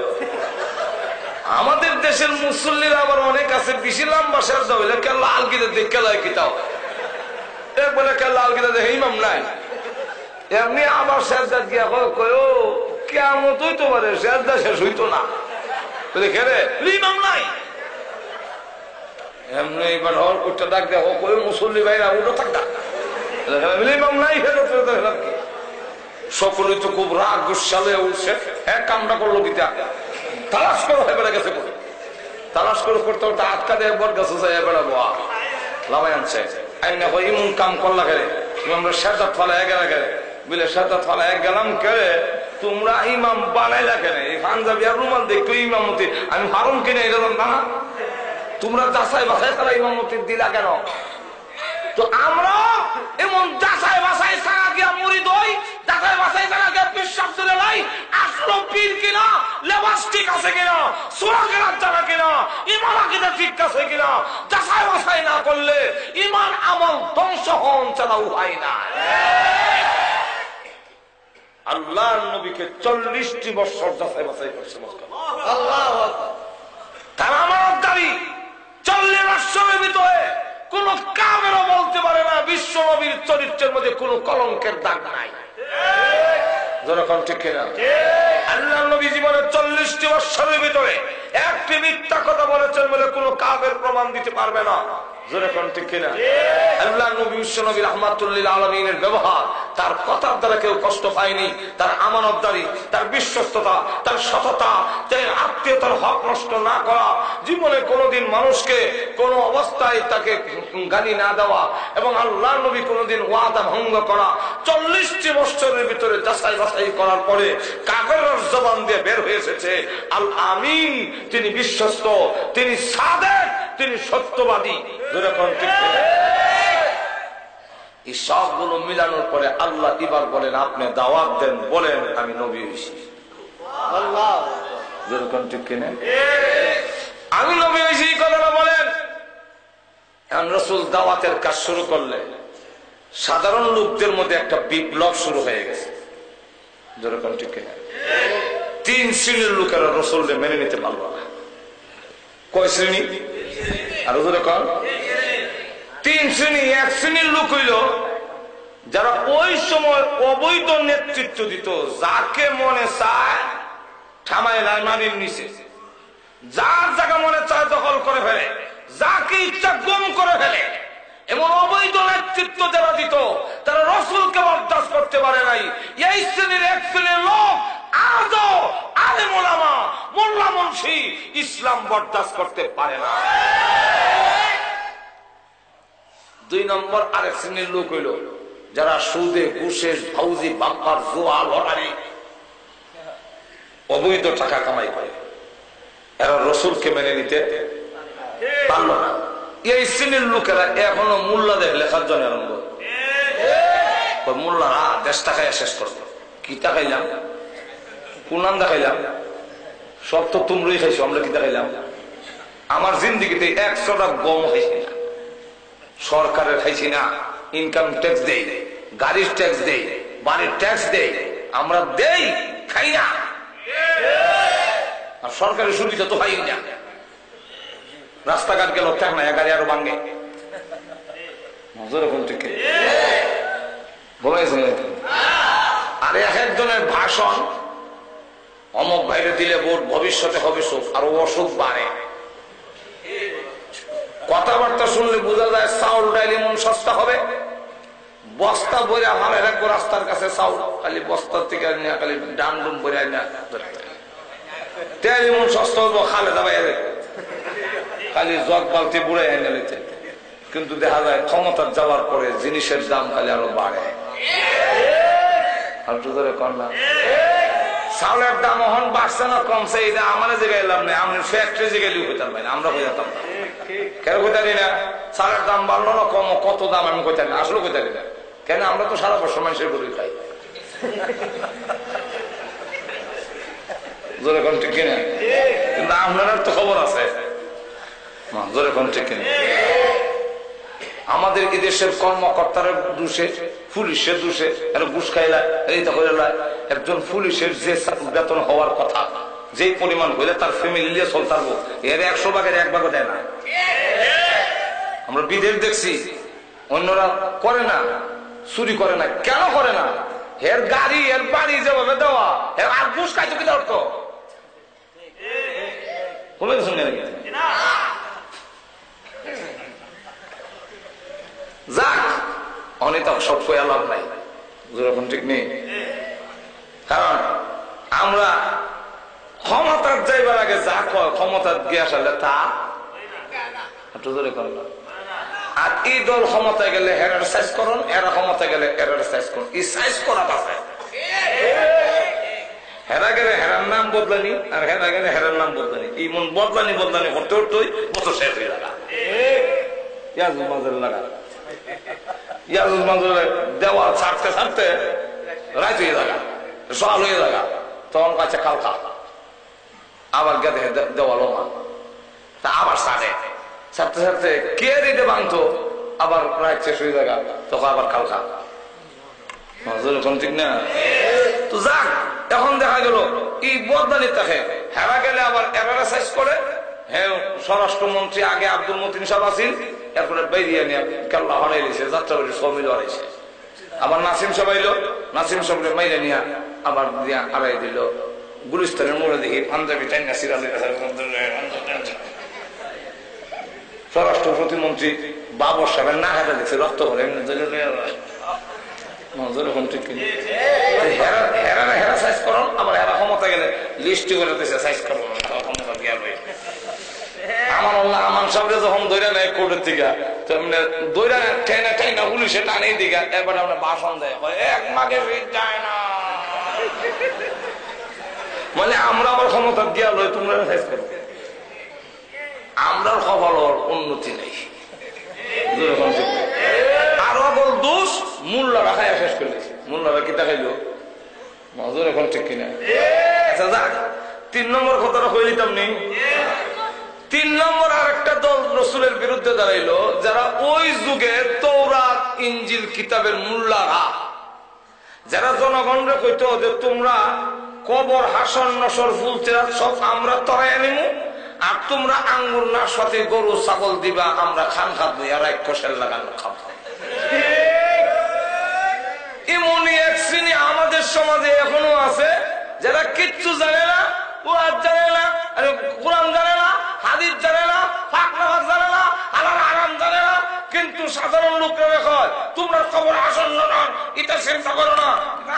আমাদের দেশের মুসল্লিরা আবার অনেক আছে বেশি লম্বা সাজদা হইলে কে লাল গিরে দেখে যায় কিতাও এক বলে কে লাল গিরে দেখে ইমাম নাই, এমনি আবার সাজদা গিয়া কয় কিয়ামত হইতে পারে সাজদা শেষ হইতো না বলে খেলে ইমাম নাই। এমনি এবার হল করতে ডাক দেয় কই মুসল্লি ভাইরা উঠো থাকতা ইমাম নাই ফেরত কি সকলেই তো খুব রাগ গুসালে উঠছে। হ্যাঁ কামটা করলো কিতা তালাশ করো এবারে গেছে তালাশ করে করতে করতে আটকা দিয়ে একবার গেছে যাই এবারে বোয়া লামাই আনছে আইনা কই ইমন কাম করলা গেলে আমরা সাজাত ফালা এগারা গেলে বুঝলে সাজাত ফালা এক গেলাম কেড়ে তোমরা ইমাম বানাইলা কেন? এই পাঞ্জাবি আর রুমাল দেখতো ইমামতি আমি হারুন কিনে এটা জানতাম না, তোমরা যাচাই বাছাই তারা ইমামতি দিলা কেন? তো আমরা এমন যাচাই বাছাই ছাড়া গিয়া মুরিদ হই, যাচাই বাছাই ছাড়া গিয়া বিশ্বাস করে লাই আসলো পীর কিনা, লেবাস ঠিক আছে কিনা, সূরা কেরাত জানা কিনা, ঈমান আকীদা ঠিক আছে কিনা, যাচাই বাছাই না করলে ঈমান আমল ধ্বংস হন ছাড়া উপায় না। আল্লাহর নবীকে 40টি বছর যাচাই বাছাই করছে আল্লাহু আকবার। তার আমানতদারি 40 বছরের ভিতরে কোন কাফেরও বলতে পারে না বিশ্ব নবীর চরিত্রের মধ্যে কোন কলঙ্কের দাগ নাই। যখন ঠিক কিনা আল্লাহর নবী জীবনের 40টি বছরের ভিতরে একটি মিথ্যা কথা বলেছেন বলে কোন কাফের প্রমাণ দিতে পারবে না। যখন ঠিক কিনা আল্লাহর নবী বিশ্ব নবী রাহমাতুল লিল আলামিনের ব্যবহার, তার কথার দ্বারা কেউ কষ্ট পায়নি, তার আমানতদারি, তার বিশ্বস্ততা, তার সততা, তার আত্মীয়তার হক নষ্ট না করা, জীবনে কোনোদিন মানুষকে কোন অবস্থায় তাকে গালি না দেওয়া এবং আল্লাহর নবী কোনোদিন ওয়াদা ভঙ্গ করা। 40টি বছরের ভিতরে যাচাই বাছাই করার পরে কাগজের জবান দিয়ে বের হয়ে এসেছে আল আমিন, তিনি বিশ্বস্ত, তিনি সাদেক, তিনি সত্যবাদী। এই সবগুলো মিলানোর পরে আল্লাহ এবার বলেন আপনি দাওয়াত দেন, বলেন আমি নবী হইছি। যেরকম ঠিক কিনা আমি নবী হইছি কথাটা বলেন। এখন রাসূল দাওয়াতের কাজ শুরু করলে সাধারণ লোকদের মধ্যে একটা বিপ্লব শুরু হয়ে গেছে। যেরকম ঠিক কিনা 3 শ্রেণীর লোকেরা রাসূলকে মেনে নিতে পারল না। কয় শ্রেণী? আর যেরকম 3 শ্রেণী। এক শ্রেণীর লোক হইল যারা ওই সময় অবৈধ নেতৃত্ব দিত, যাকে মনে চায় থামায় লাইমারির নিচে, যার জায়গা মনে চায় দখল করে ফেলে, যাকে ইচ্ছা গুম করে ফেলে, এমন অবৈধ নেতৃত্ব যারা দিত তারা রাসূলকে বরদাস্ত করতে পারে নাই। এই শ্রেণীর এক শ্রেণীর লোক আজও আলেম ওলামা মোল্লা মুন্সি ইসলাম বরদাস্ত করতে পারে না। 2 নম্বর আরেক শ্রেণীর লোক হইল যারা সুদে ঘুষে ফাউজি বাম্পার জুয়া লটারি অবৈধ টাকা কামাই করে, এরা রাসূলকে মেনে নিতে পারল না। এই শ্রেণীর লোকেরা এখনো মোল্লাদের লেখার জন্য আরম্ভ, মোল্লারা দেশ টাকায় শেষ করবে। কি টাকাইলাম, কোন নাম দেখাইলাম, সব তো তোমরাই খাইছো, আমরা কি দেখাইলাম? আমার জিন্দিগিতে 100টা গম খাইছি না, সরকারের খাইছি না, ইনকাম ট্যাক্স দেই, গাড়ির ট্যাক্স দেই, বাড়ির ট্যাক্স দেই, আমরা দেই, খাই না। আর সরকারের সুবিধা তো পাই না। রাস্তাঘাট গেল ট্যাক না, গাড়ি আরো ভাঙ্গে। আর এক একজনের ভাষণ অমুক বাইরে দিলে ভোট, ভবিষ্যতে হবে সুখ, আর অসুখ বাড়ে। কথাবার্তা শুনলে বোঝা যায় চাউল ডাইল এমন সস্তা হবে, বস্তা বইরা ভালো রাখবো রাস্তার কাছে চাউল, খালি বস্তার থেকে খালি ডান ডুম বইরা তেল এমন সস্তা হবো, খালে দাবাই খালি জগ বালতি বুড়াই এনে নিতে। কিন্তু দেখা যায় ক্ষমতার যাওয়ার পরে জিনিসের দাম খালি আরো বাড়ে। আর তো ধরে কন্যা চাউলের দাম এখন বাড়ছে না কমছে, এটা আমার জায়গায় এলাম না, আমি ফ্যাক্টরি জায়গায় হইতাম না, আমরা হইতাম না। কেন কইতারি না? চালের দাম বাড়লো না কম, কত দাম আমি কইতারি না, আসলে কইতারি না। কেন? আমরা তো সারা বছর মানুষের গরুই খাই। জোরে কোন ঠিক কিনা? কিন্তু আপনার তো খবর আছে, জোরে কোন ঠিক কিনা? আমাদের এই দেশের কর্মকর্তারা দোষে, পুলিশের দোষে, এরা ঘুষ খাইলা এইটা করে। একজন পুলিশের যে বেতন হওয়ার কথা, যে পরিমাণ হইলে তার ফ্যামিলি নিয়ে চলতে পারবো, এর 100 ভাগের 1 ভাগও দেয় না। আমরা বিদেশ দেখছি, অন্যরা করে না, চুরি করে না। কেন করে না? এর গাড়ি এর বাড়ি যেভাবে দেওয়া, এর আর ঘুষ খাইতো কি ধরতো? যাক, অনেক সব লাভ নাই, যেরকম ঠিক নেই। কারণ আমরা ক্ষমতার যাইবার আগে যা ক্ষমতার গিয়ে আসলে তা জোরে করে না। আর এই দল ক্ষমতায় গেলে হেরার সাইজ করুন, এরা ক্ষমতায় গেলে এরার সাইজ করুন, এই সাইজ করা আছে। হেরা গেলে হেরার নাম বদলানি, আর হেরা গেলে হেরার নাম বদলানি, এই মন বদলানি বদলানি করতে উঠতেই বছর শেষ হয়ে লাগা। ইয়াজুল মাজুর লাগা, ইয়াজুল মাজুর দেওয়া ছাড়তে ছাড়তে রাত হয়ে লাগা, সকাল হয়ে লাগা, তখন কাছে কালকা আবার গেতে দেওয়ালো মা, তা আবার ছাড়ে, ছাড়তে ছাড়তে কে দিতে ভাঙতো, আবার রাত শেষ হয়ে লাগা, তখন আবার কালকা। ঠিক না? তো যাক, এখন দেখা গেল এই বদলানি থাকে, হেরা গেলে আবার এরারা সাইজ করে। হ্যাঁ, স্বরাষ্ট্রমন্ত্রী আগে আব্দুল মতিন সাহেব আছেন, এরপরে বেরিয়ে নিয়ে কেল্লা হরাইছে, যাত্রা বাড়ি সমিল হারাইছে। আবার নাসিম সাহেব আইলো, নাসিম সাহেবের মাইরে নিয়ে আবার দিয়া হারাই দিল। গুলিস্তানের মোড়ে দেখি পাঞ্জাবি টাইনা সিরালি স্বরাষ্ট্র প্রতিমন্ত্রী বাবর সাহেবের না হাতে দেখছে রক্ত ভরে হেরা সাইজ করুন, আবার হেরা ক্ষমতা গেলে লিস্টি করে দিচ্ছে সাইজ করবো ক্ষমতা গিয়া লই। আমার আমার সামনে যখন দৈরা নেয় কোর্টের থেকে, দৈরা টেনা টেনা পুলিশে টানে দিকে, এবার আমরা ভাষণ দেয় এক মাকে যায় না, মানে আমরা আবার ক্ষমতা গিয়া লই, তোমরা সাইজ করো। আমরার খবর উন্নতি নেই। আরো বল দোষ মোল্লারা খাইয়া শেষ করে, মোল্লারা কি দেখাইলো নজর এখন ঠিক কিনা? আচ্ছা যাক, 3 নম্বর কথাটা হয়ে দিতাম নি। 3 নম্বর আর একটা দল রসুলের বিরুদ্ধে দাঁড়াইলো, যারা ওই যুগে তৌরাত ইনজিল কিতাবের মোল্লারা, যারা জনগণরে কইতো যে তোমরা কবর হাসন নসর ফুল চেরাত সব আমরা তরাই আনিমু, আর তোমরা আঙ্গুর নাশপাতি গরু ছাগল দিবা, আমরা খান খাবো, আর এক কষের লাগানো খাবো। এমনই এক শ্রেণী আমাদের সমাজে এখনো আছে, যারা কিচ্ছু জানে না, ওয়াজ জানে না, কোরআন জানে না, হাদিস জানে না, পাক নামাজ জানে না, হালাল হারাম জানে না, কিন্তু সাধারণ লোকেরা কয় তোমরা কবর আসন্ন নন, এটা চিন্তা করো না,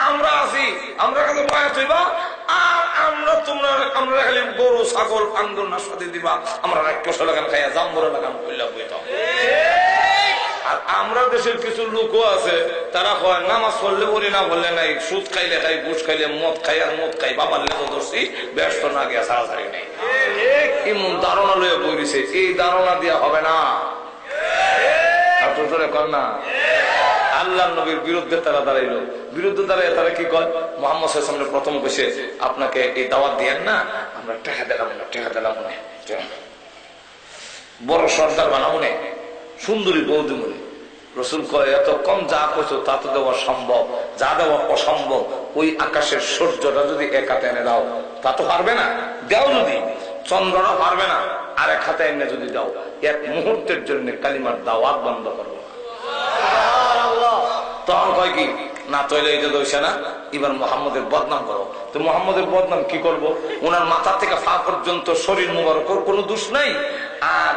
আমরা আছি, আমরা কাছে বয়াত হইবা, আর আমরা তোমরা আমরা খালি গরু ছাগল আঙ্গুর নাশপাতি দিবা, আমরা এক কষা লাগান খাইয়া জাম্বুরা লাগান কইলা বইতাম। আর আমরা দেশের কিছু লোকও আছে, তারা কয় নামাজ পড়লে পড়ি না বললে নাই, সুদ খাইলে খাই, ঘুষ খাইলে মদ খাই, আর মদ খাই বাবার লেগে ধরছি, ব্যস্ত না গিয়া সারাসারি নেই। এমন ধারণা লইয়া বইছে, এই ধারণা দিয়া হবে না। না, আল্লাহ নবীর বিরুদ্ধে তারা দাঁড়াইলো, বিরুদ্ধে দাঁড়ায় তারা কি কয়, মোহাম্মদ সাল্লাল্লাহু প্রথম বসে আপনাকে এই দাওয়াত দিয়েন না, আমরা টাকা দিলাম না, টাকা দিলাম না, বড় সর্দার বানাবো না, সুন্দরী বৌদি মনে। রসুল কয় এত কম যা কইছো তা তো দেওয়া সম্ভব, যা দেওয়া অসম্ভব। ওই আকাশের সূর্যটা যদি এক হাতে এনে দাও, তা তো পারবে না, দেও যদি চন্দ্রটা পারবে না, আর এক হাতে এনে যদি দাও, এক মুহূর্তের জন্য কালিমার দাওয়াত বন্ধ করবো। তখন কয় কি না তৈলে এটা দোষে না, এবার মোহাম্মদের বদনাম করো। তো মোহাম্মদের বদনাম কি করব? ওনার মাথা থেকে পা পর্যন্ত শরীর মুবারকের কোনো দোষ নাই। আর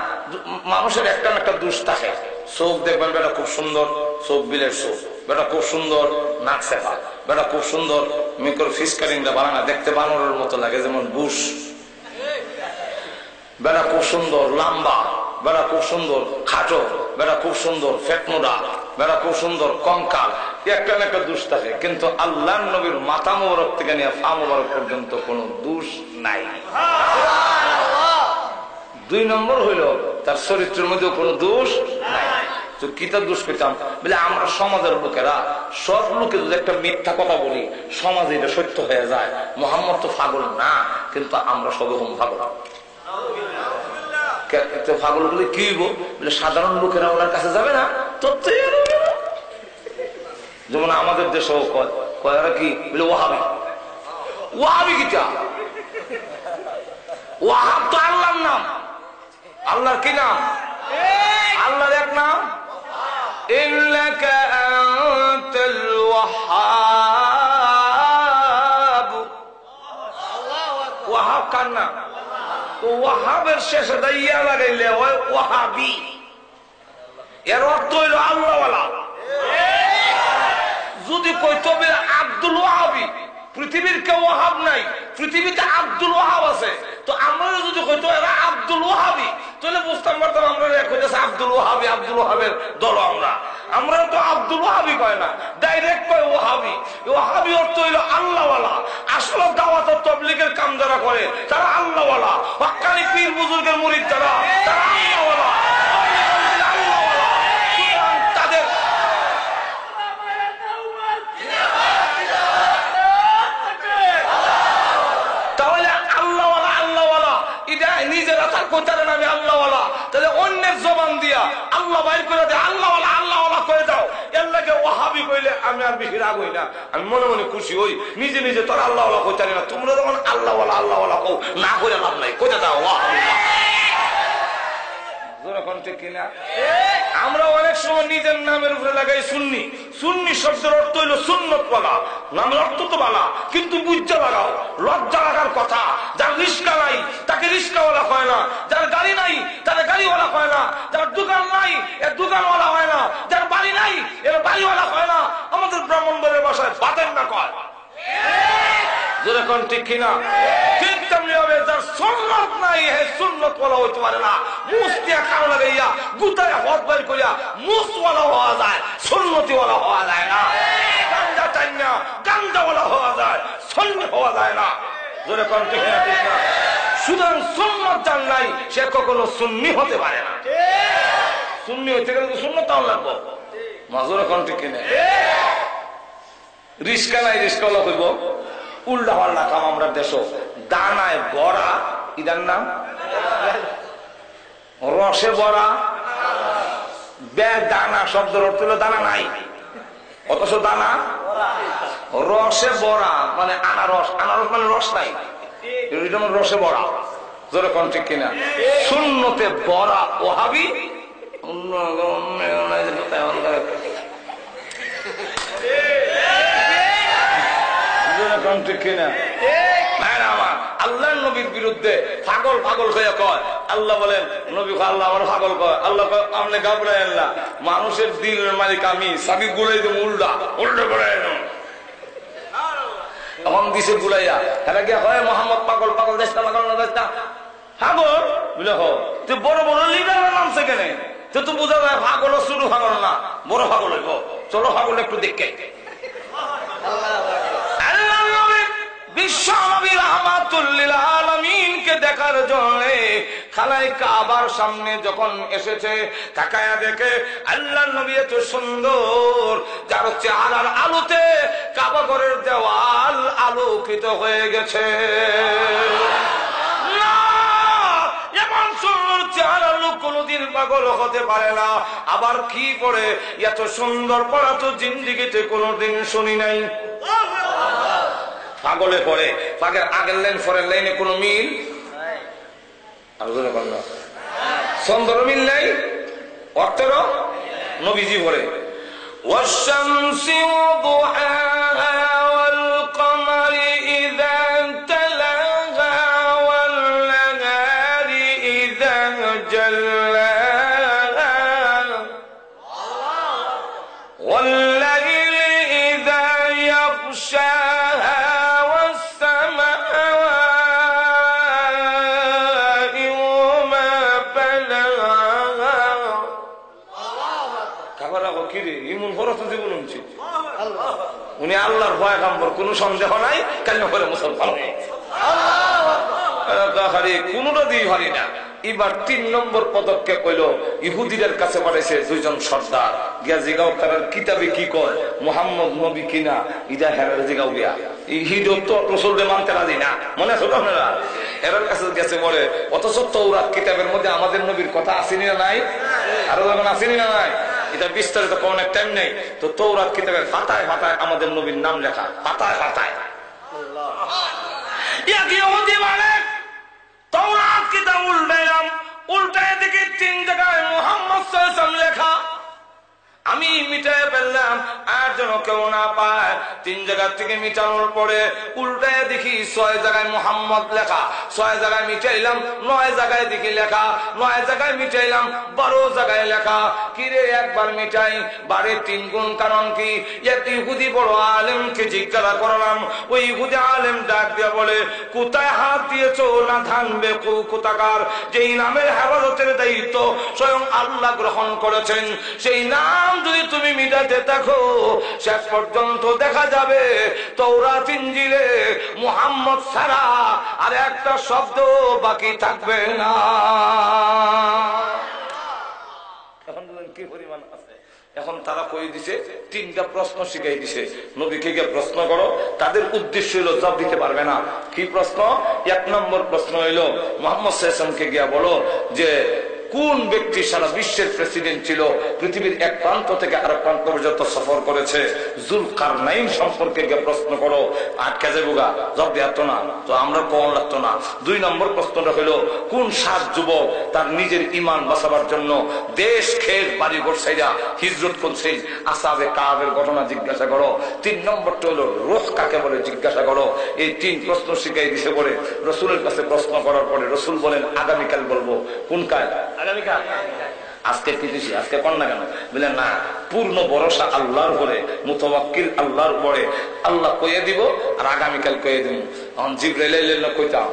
মানুষের একটা না একটা দোষ থাকে। চোখ দেখবেন বেটা খুব সুন্দর, চোখ বিলের চোখ, বেটা খুব সুন্দর নাক সেফা, বেটা খুব সুন্দর মিকর ফিসকারিংটা বানানা দেখতে বানরের মতো লাগে, যেমন বুশ। বেটা খুব সুন্দর লম্বা, বেটা খুব সুন্দর খাটো, বেটা খুব সুন্দর ফেটমোড়া, বেটা খুব সুন্দর কঙ্কাল, একটা না একটা দোষ থাকে। কিন্তু আল্লাহর নবীর মাথা মোবারক থেকে নিয়ে পা মোবারক পর্যন্ত কোনো দোষ নাই। 2 নম্বর হইল তার চরিত্রের মধ্যে কোনো দোষ নাই। তো কিতা দোষ করতাম বলে, আমরা সমাজের লোকেরা সব লোকে যদি একটা মিথ্যা কথা বলি সমাজে এটা সত্য হয়ে যায়। মোহাম্মদ তো পাগল না, কিন্তু আমরা সবে হোম পাগল। পাগল বলে কি বলে, সাধারণ লোকেরা ওনার কাছে যাবে না। যেমন আমাদের দেশেও কয় কি বলে, ওয়াহাবি। ওয়াহাবি কিটা? ওয়াহাব তো আল্লাহর নাম। আল্লাহর কি নাম? আল্লাহর এক নাম, ইন্নাকা আনতাল ওয়াহাব। ওয়াহাব কার নাম? ওয়াহাবের শেষে দাইয়া লাগাইলে হয় ওয়াহাবি। এর অর্থ হইল আল্লাহওয়ালা। যদি কই তবে আব্দুল ওয়াহাবি, পৃথিবীর কেউ ওয়াহাব নাই, পৃথিবীতে আব্দুল ওয়াহাব আছে। তো আমরা যদি কইতো এরা আব্দুল ওয়াহাবি, তাহলে বুঝতাম পারতাম আমরা আব্দুল ওয়াহাবি, আব্দুল ওয়াহাবের দল। আমরা তো আব্দুল ওয়াহাবি কয় না, ডাইরেক্ট কয় ওয়াহাবি। ওয়াহাবি অর্থ হইল আল্লাহওয়ালা। আসলে দাওয়াত ও তাবলীগের কাম যারা করে তারা আল্লাহওয়ালা। হক্কানি পীর বুজুর্গের মুরিদ যারা, তারা আল্লাহওয়ালা। তাদের তাহলে আল্লাহওয়ালা, আল্লাহওয়ালা এটা নিজেরা তার কোথায় নামে আল্লাহওয়ালা, তাহলে অন্যের জবান দিয়া আল্লাহ বাইর করে দেয়, আল্লাহওয়ালা আল্লাহওয়ালা করে দাও। এর লাগে ওয়াহাবি কইলে আমি আর বেশি রাগ হই না, আমি মনে মনে খুশি হই। নিজে নিজে তোর আল্লাহওয়ালা কইতে না, তোমরা যখন আল্লাহওয়ালা আল্লাহওয়ালা কও না করে লাভ নাই, কইতে দাও ওয়াহাবি। আমরা অনেক সময় নিজের নামের উপরে লাগাই সুন্নি। সুন্নি শব্দের অর্থ হইল সুন্নত ওয়ালা। নামের অর্থ তো বালা, কিন্তু বুঝতে লাগাও। লজ্জা লাগার কথা। যার রিস্কা নাই তাকে রিস্কাওয়ালা হয় না, যার গাড়ি নাই তার গাড়িওয়ালা হয় না, যার দোকান নাই এর দোকানওয়ালা হয় না, যার বাড়ি নাই এর বাড়িওয়ালা হয় না। আমাদের ব্রাহ্মণবাড়ির ভাষায় বাতেন না কয়। যেরকম ঠিক কিনা? ঠিক তেমনি হবে যার সুন্নত নাই হে সুন্নত ওয়ালা হইতে পারে না। মুস দিয়া কারো লাগাইয়া গুতায় হট বাইর করিয়া মুসওয়ালা হওয়া যায়, সুন্নতি ওয়ালা হওয়া যায় না। গাঞ্জা চাইনা গাঞ্জা ওয়ালা হওয়া যায়, সুন্নি হওয়া যায় না। যেরকম ঠিক না? ঠিক না? সুতরাং সুন্নত যার নাই সে কখনো সুন্নি হতে পারে না। সুন্নি হইতে গেলে তো সুন্নত তাও লাগবো। মাজুর এখন ঠিক কিনা? রিস্কা নাই রিস্কাওয়ালা হইব। উল্টা পাল্টা কাম আমরা দেশ। দানায় বড়া, ইদার নাম রসে বড়া। দানা শব্দের অর্থ হলো দানা নাই, অথচ দানা রসে বড়া মানে আনারস। আনারস মানে রস নাই, রসে বড়া। যেরকম ঠিক কিনা? সুন্নতে বড়া ওয়াহাবি। আল্লাহ নবীর বিরুদ্ধে পাগল পাগল হয়ে কয়। আল্লাহ বলেন নবী আল্লাহ আমার পাগল কয়। আল্লাহ আপনি ঘাবড়ায় আল্লাহ, মানুষের দিলের মালিক আমি, সাবি গুলাই দেব উল্টা উল্টা করে এখন দিছে গুলাইয়া। তারা গিয়া হয় মোহাম্মদ পাগল পাগল দেশটা পাগল না দেশটা পাগল বুঝলে হোক। তুই বড় বড় লিডারের নাম সেখানে তো বোঝা যায় পাগল শুরু পাগল না, বড় পাগল হইব। চলো পাগল একটু দেখে। বিশ্ব নবী রাহমাতুল লিল আলামিনকে দেখার জন্য খানায় কাবার সামনে যখন এসেছে, তাকায়া দেখে আল্লাহর নবী এত সুন্দর, যার চেহারার আলোতে কাবা ঘরের দেওয়াল আলোকিত হয়ে গেছে। এমন সুন্দর চেহারার লোক কোনদিন পাগল হতে পারে না। আবার কি করে এত সুন্দর পড়া তো জিন্দিগিতে কোনদিন শুনি নাই। পাগলে পড়ে পাগের আগের লাইন পরের লাইনে কোন মিল সুন্দর মিল নাই। অর্থেরও নবীজি পড়ে والشمس وضحاها يغشاها والسماء وما بناها কাবার আগো কি রে ইমন ফরত জীবন উনছি উনি আল্লাহর ভয় কাম্বর কোনো সন্দেহ নাই কালিমা পড়ে মুসলমান কোনটা দিয়ে ভারি না। এবার ৩ নম্বর পদক্ষেপ হইল ইহুদিদের কাছে পাঠাইছে ২ জন সর্দার গিয়া জিগাও তার কিতাবে কি কয় মোহাম্মদ নবী কিনা ইদা হেরার জিগাও গিয়া হিজব তো রসুলকে মানতে রাজি না মনে আছে আপনারা এরার কাছে গেছে বলে অথচ তৌরাত কিতাবের মধ্যে আমাদের নবীর কথা আসেনি না নাই আরো যখন আসেনি না নাই এটা বিস্তারিত অনেক টাইম নেই তো তৌরাত কিতাবের পাতায় পাতায় আমাদের নবীর নাম লেখা পাতায় পাতায় তৌরাত কিতাব উল্টাইলাম উল্টায় দেখি 3 জায়গায় মুহাম্মদ সাল্লাল্লাহু আলাইহি ওয়াসাল্লাম লেখা আমি মিটায় ফেললাম আর যেন কেউ না পায় 3 জায়গা থেকে মিটানোর পরে উল্টায় দেখি 6 জায়গায় মোহাম্মদ লেখা 6 জায়গায় মিটাইলাম 9 জায়গায় দেখি লেখা 9 জায়গায় মিটাইলাম 12 জায়গায় লেখা কিরে একবার মিটাই 12 3 গুণ কারণ কি এক ইহুদি বড় আলেমকে জিজ্ঞাসা করলাম ওই ইহুদি আলেম ডাক দিয়ে বলে কোথায় হাত দিয়েছো না ধানবে কোথাকার যেই নামের হেফাজতের দায়িত্ব স্বয়ং আল্লাহ গ্রহণ করেছেন সেই নাম যদি তুমি মিটাতে থাকো শেষ পর্যন্ত দেখা যাবে তৌরাত ইনজিলে মুহাম্মদ ছাড়া আর একটা শব্দ বাকি থাকবে না। এখন বলেন কি পরিমাণ আছে। এখন তারা কই দিছে 3টা প্রশ্ন শিখাই দিছে নবীকে গিয়ে প্রশ্ন করো তাদের উদ্দেশ্য হলো জবাব দিতে পারবে না। কি প্রশ্ন? 1 নম্বর প্রশ্ন হইলো মুহাম্মদ সাল্লাল্লাহু আলাইহি ওয়াসাল্লামকে গিয়া বলো যে কোন ব্যক্তি সারা বিশ্বের প্রেসিডেন্ট ছিল পৃথিবীর এক প্রান্ত থেকে আরেক প্রান্ত পর্যন্ত সফর করেছে জুলকারনাইন সম্পর্কে গিয়ে প্রশ্ন করো আটকে যাবুগা জবাব দেওয়া তো না তো আমরা কোন লাগতো না। 2 নম্বর প্রশ্নটা হলো কোন 7 যুবক তার নিজের ঈমান বাঁচাবার জন্য দেশ খেত বাড়ি ঘর ছাইরা হিজরত করছে আসহাবে কাফের ঘটনা জিজ্ঞাসা করো। 3 নম্বরটা হলো রূহ কাকে বলে জিজ্ঞাসা করো। এই 3 প্রশ্ন শিখাই দিছে বলে রাসূলের কাছে প্রশ্ন করার পরে রাসূল বলেন আগামীকাল বলবো। কোন কাল? আগামীকাল। আজকে কি দিছি আজকে কর না কেন বলে না পূর্ণ ভরসা আল্লাহর উপরে মুতাওয়াক্কিল আল্লাহর উপরে আল্লাহ কইয়ে দিব আর আগামীকাল কইয়ে দিব। এখন জিবরাইল আইলেন কইতাম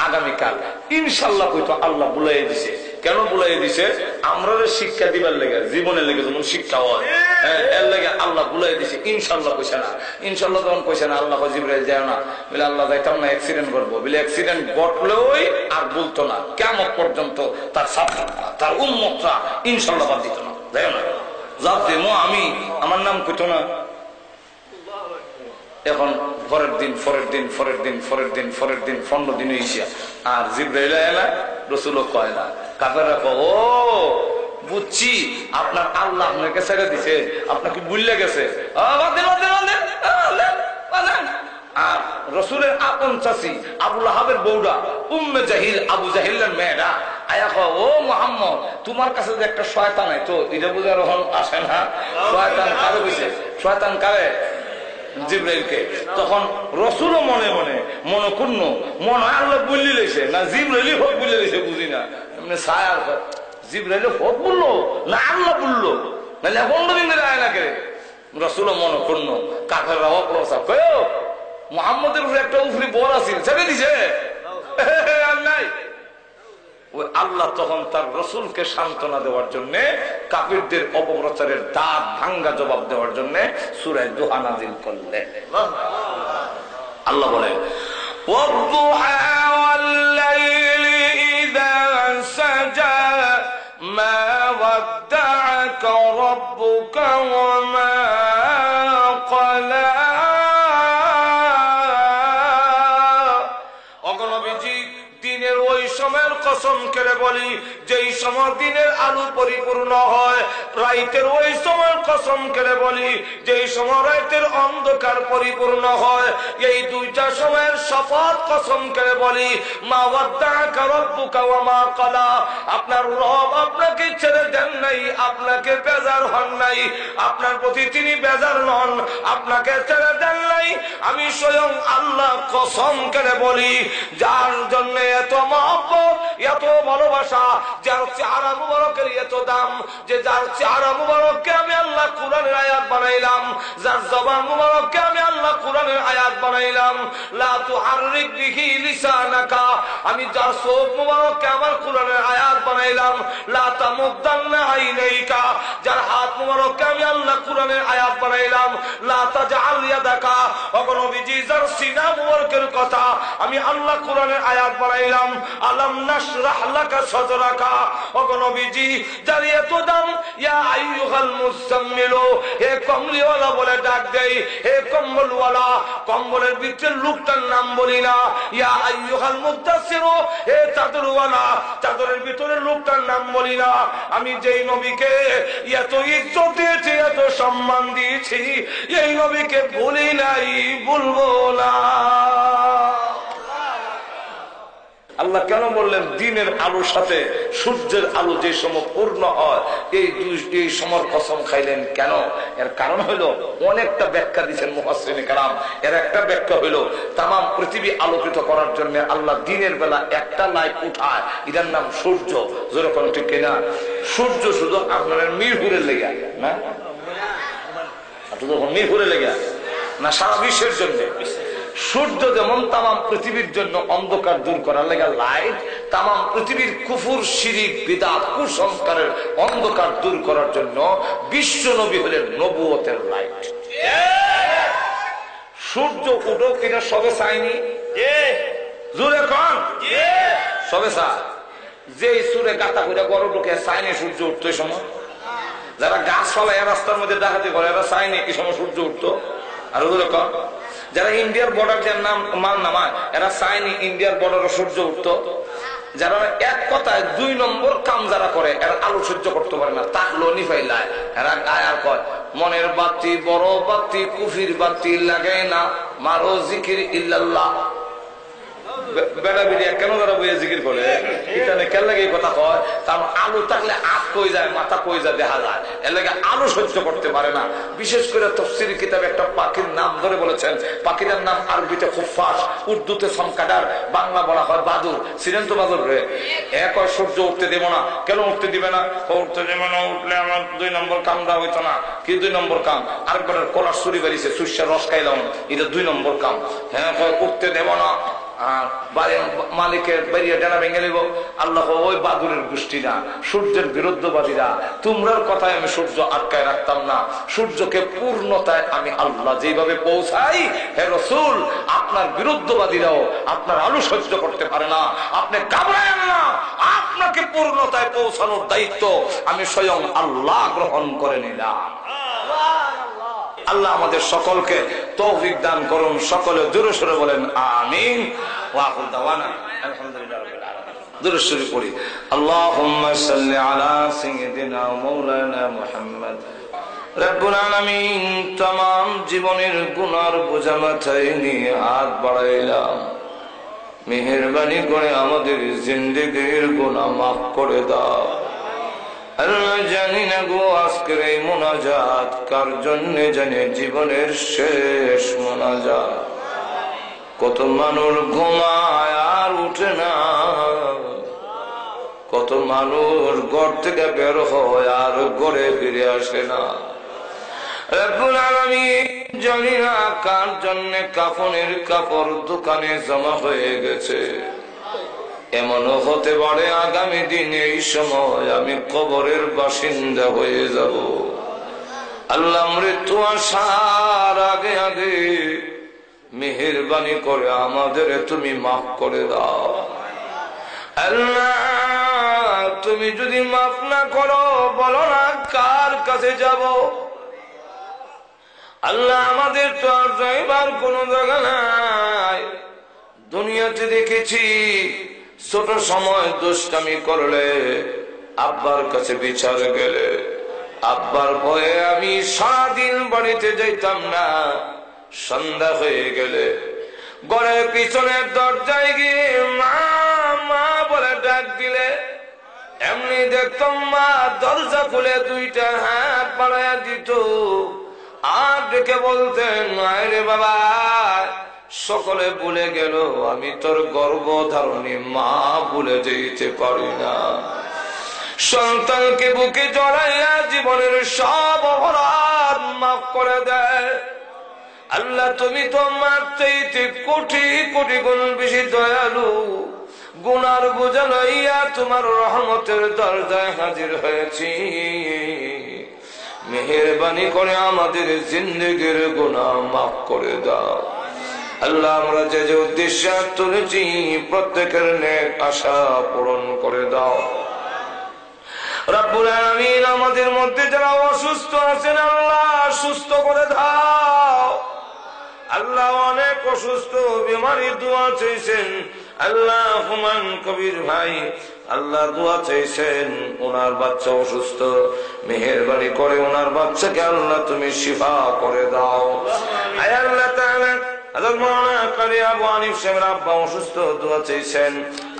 আগামীকাল ইনশাআল্লাহ কইতো আল্লাহ বুলাই দিছে। কেন বুলাই দিছে? আমরা শিক্ষা দিবার লেগে জীবনের লেগে যেমন শিক্ষা হয় এর লেগে আল্লাহ বুলাই দিছে। ইনশাআল্লাহ কইছে না ইনশাআল্লাহ তখন কইছে না আল্লাহ জিবরাইল যায় না বলে আল্লাহ যাইতাম না অ্যাক্সিডেন্ট করবো বলে অ্যাক্সিডেন্ট ঘটলেই আর বলতো না কিয়ামত পর্যন্ত তার ছাত্ররা তার উম্মতরা ইনশাআল্লাহ বাদ দিত না যাই না জবাব দেবো আমি আমার নাম কইতো না। এখন পরের দিন 15 দিন হইছে আর জিবরাইল আইলা রাসূল কয় না কাফেররা কয় ও বুঝছি আপনার আল্লাহ আপনাকে ছেড়ে দিছে আপনাকে ভুলে গেছে আর রসুলের আপন চাচি আবু লাহাবের বউরা উম্মে জাহিল আবু জাহিলের মেয়েরা আয়া কয় ও মুহাম্মদ তোমার কাছে যে একটা শয়তান আছে তো এটা বুঝার আসে না শয়তান কারে বুঝছে শয়তান কারে জিবরাইলকে। তখন রসুলও মনে মনে মনক্ষুণ্ণ মনে হয় আল্লাহ বললি লেছে না জিবরাইল হোক বলে লেছে বুঝি না এমনি ছায়ার জিবরাইল হোক বললো না আল্লাহ বললো নাহলে 15 দিন ধরে আয় না কে রসুলও মনক্ষুণ্ণ কাফেররা অপ্রসাদ কয় মুহাম্মদের উপরে একটা উফরি বর আছিল ছেড়ে দিছে নাই। ওই আল্লাহ তখন তার রসুলকে সান্ত্বনা দেওয়ার জন্য কাফিরদের অপপ্রচারের দাঁত ভাঙ্গা জবাব দেওয়ার জন্য সূরা দুহা নাযিল করলেন। আল্লাহ বলেন ওয়াদ-দুহা ওয়াল-লাইলি ইযা সাজা মা ওয়াদ্দা'আকা রাব্বুকা ওয়া মা ক্বালা। দিনের ওই সময়ের কসম করে বলি যেই সময় দিনের আলো পরিপূর্ণ হয়, রাইতের ওই সময়ের কসম করে বলি যেই সময় রাইতের অন্ধকার পরিপূর্ণ হয়। এই দুইটা সময়ের শপথ কসম করে বলি মা ওয়াদ্দা'আকা রাব্বুকা ওয়া মা ক্বালা। আপনার রব আপনাকে ছেড়ে দেন নাই, আপনাকে বেজার হন নাই, আপনার প্রতি তিনি বেজার নন, আপনাকে ছেড়ে দেন নাই। আমি স্বয়ং আল্লাহ কসম করে বলি যার জন্য এত মহব্বত এত ভালোবাসা, যার চেহারা মুবারকের এত দাম, যে যার চেহারা মুবারককে আমি আল্লাহ কুরআনের আয়াত বানাইলাম, যার জবান মুবারককে আমি আল্লাহ আল্লাহ কোরআনের আয়াত বানাইলাম, লা তুহাররিক বিহি লিসানাকা, আমি যার চোখ মুবারককে আমার কোরআনের আয়াত বানাইলাম, লা তামুদ্দান্না আইনাইকা, যার হাত মুবারককে আমি আল্লাহ কোরআনের আয়াত বানাইলাম, লা তাজআল ইয়াদাকা, ওগো নবীজি যার সিনা মুবারকের কথা আমি আল্লাহ কোরআনের আয়াত বানাইলাম, আলাম নাশরাহ লাকা সাদরাকা, ওগো নবীজি যার এত দাম, ইয়া আইয়ুহাল মুসাম্মিলু, হে কমলিওয়ালা বলে ডাক দেই, হে কম্বলওয়ালা, কম্বলের ভিতরে লোকটার নাম বলি না, ইয়া আইয়ুহাল মুদাসসিরু, হে চাদরওয়ালা, চাদরের ভিতরে লোকটার নাম বলি না। আমি যেই নবীকে এত ইজ্জত দিয়েছি, এত সম্মান দিয়েছি, এই নবীকে ভুলি নাই, ভুলবো না। আল্লাহ কেন বললেন দিনের আলোর সাথে সূর্যের আলো যে সময় পূর্ণ হয়, এই সমর কসম খাইলেন কেন? এর কারণ হলো অনেকটা ব্যাখ্যা দিচ্ছেন মুফাসসিরিনে কেরাম। এর একটা ব্যাখ্যা হলো তাম পৃথিবী আলোকিত করার জন্য আল্লাহ দিনের বেলা একটা লাইট উঠায়, এটার নাম সূর্য। যেরকম ঠিক কিনা? সূর্য শুধু আপনার মিরপুরের লেগে না, মিরপুরের লেগে না, সারা বিশ্বের জন্য। সূর্য যেমন তাম পৃথিবীর জন্য অন্ধকার দূর করার লেগে লাইট, তাম পৃথিবীর কুফুর, শিরিক, বিদআত, কুসংস্কারের অন্ধকার দূর করার জন্য বিশ্ব নবী হলেন নবুয়তের লাইট। সূর্য উঠুক এটা সবে চাইনি, জোরে কন সবে চা, যে সুরে গাতা করে গরম ঢুকে চাইনি সূর্য উঠতো এই সময়। যারা গাছ ফলায় রাস্তার মধ্যে ডাকাতি করে এরা চাইনি এই সময় সূর্য উঠতো। আর জোরে কন যারা ইন্ডিয়ার বর্ডার যার নাম মাল নামায় এরা চাইনি ইন্ডিয়ার বর্ডারে সূর্য উঠতো। যারা এক কথায় 2 নম্বর কাম যারা করে এরা আলো সহ্য করতে পারে না, তাকলো নিফাইলায় এরা গায় আর কয় মনের বাতি বড় বাতি, কুফির বাতি লাগে না, মারো জিকির ইল্লাল্লাহ। বেড়া বেরিয়া কেন তারা বইয়া জিকির করে এখানে কেন লাগে এই কথা কয়? কারণ আলো থাকলে আখ কই যায়, মাথা কই যায় দেখা যায়, এর লাগে আলো সহ্য করতে পারে না। বিশেষ করে তাফসীর কিতাবে একটা পাখির নাম ধরে বলেছেন, পাখিটার নাম আরবিতে খুফাস, উর্দুতে সমকাডার, বাংলা বলা হয় বাদুর। ছিলেন তো বাদুর রে? এক হয় সূর্য উঠতে দেবো না। কেন উঠতে দিবে না? উঠতে দেবে না, উঠলে আমার 2 নম্বর কামটা হইতো না। কি 2 নম্বর কাম? আরেকবার কলার ছুরি বেরিয়েছে, সুস্যার রস খাইলাম, এটা 2 নম্বর কাম। হ্যাঁ উঠতে দেব না, মালিকের বেরিয়ে ডানা ভেঙে নেব। আল্লাহ ওই বাদুরের গোষ্ঠী না, সূর্যের বিরুদ্ধবাদীরা, তোমরার কথায় আমি সূর্য আটকায় রাখতাম না। সূর্যকে পূর্ণতায় আমি আল্লাহ যেভাবে পৌঁছাই, হে রাসূল আপনার বিরুদ্ধবাদীরাও আপনার আলো সহ্য করতে পারে না। আপনি ঘাবড়ায়েন না, আপনাকে পূর্ণতায় পৌঁছানোর দায়িত্ব আমি স্বয়ং আল্লাহ গ্রহণ করে নিলাম। আল্লাহ আমাদের সকলকে তৌফিক দান করুন। সকলে জোরে সোরে বলেন আমিন। ওয়া আখিরু দাওয়ানা আলহামদুলিল্লাহি রাব্বিল আলামিন। জোরে সোরে পড়ি আল্লাহুম্মা সাল্লি আলা সাইয়্যিদিনা মাওলানা মুহাম্মদ। রব্বুল আলামিন तमाम জীবনের গুনার বোঝা মাথায় নিয়ে হাত বাড়াইলাম, মেহেরবানি করে আমাদের জিন্দেগীর গুনাহ মাফ করে দাও। আল্লাহ জানি না গো আজকের এই মোনাজাত কার জন্য জানে জীবনের শেষ মোনাজাত। কত মানুষ ঘুমায় আর উঠে না, কত মানুষ ঘর থেকে বের হয় আর ঘরে ফিরে আসে না। রব্বুল আলামিন জানি না কার জন্য কাফনের কাপড় দোকানে জমা হয়ে গেছে। এমনও হতে পারে আগামী দিনে এই সময় আমি কবরের বাসিন্দা হয়ে যাব। আল্লাহ মৃত্যু আসার আগে আগে মেহেরবানি করে আমাদের তুমি মাফ করে দাও। আল্লাহ তুমি যদি মাফ না করো বলো না কার কাছে যাব? আল্লাহ আমাদের তো আর যাইবার কোন জায়গা নাই। দুনিয়াতে দেখেছি ছোট সময় দুষ্টামি করলে আব্বার কাছে বিচার গেলে আব্বার ভয়ে আমি সারাদিন বাড়িতে যাইতাম না। সন্ধ্যা হয়ে গেলে ঘরের পিছনের দরজায় গিয়ে মা মা বলে ডাক দিলে এমনি দেখতাম মা দরজা খুলে 2টা হাত বাড়াইয়া দিত আর ডেকে বলতেন আরে বাবা সকলে ভুলে গেল আমি তোর গর্ভধারণী মা ভুলে যেতে পারি না। সন্তানকে বুকে জড়াইয়া জীবনের সব অপরাধ মাফ করে দেয়। আল্লাহ তুমি তো মারতেই কোটি কোটি গুণ বেশি দয়ালু, গুনার বোঝা লইয়া তোমার রহমতের দরজায় হাজির হয়েছি। মেহেরবানি করে আমাদের জিন্দেগির গুনাহ মাফ করে দাও। আল্লাহ আমরা যে যে উদ্দেশ্য তুলেছি প্রত্যেকের নেক আশা পূরণ করে দাও। রব্বুল আলামিন আমাদের মধ্যে যারা অসুস্থ আছেন আল্লাহ সুস্থ করে দাও। আল্লাহ অনেক অসুস্থ বিমারি দোয়া চাইছেন, আল্লাহ হুমায়ুন কবির ভাই আল্লাহ দোয়া চাইছেন, ওনার বাচ্চা অসুস্থ, মেহেরবানি করে ওনার বাচ্চাকে আল্লাহ তুমি শিফা করে দাও। আয় আল্লাহ তাআলা হযরত মাওলানা কারি আবু হানিফ সাহেবের আব্বা অসুস্থ, দোয়া চাইছেন,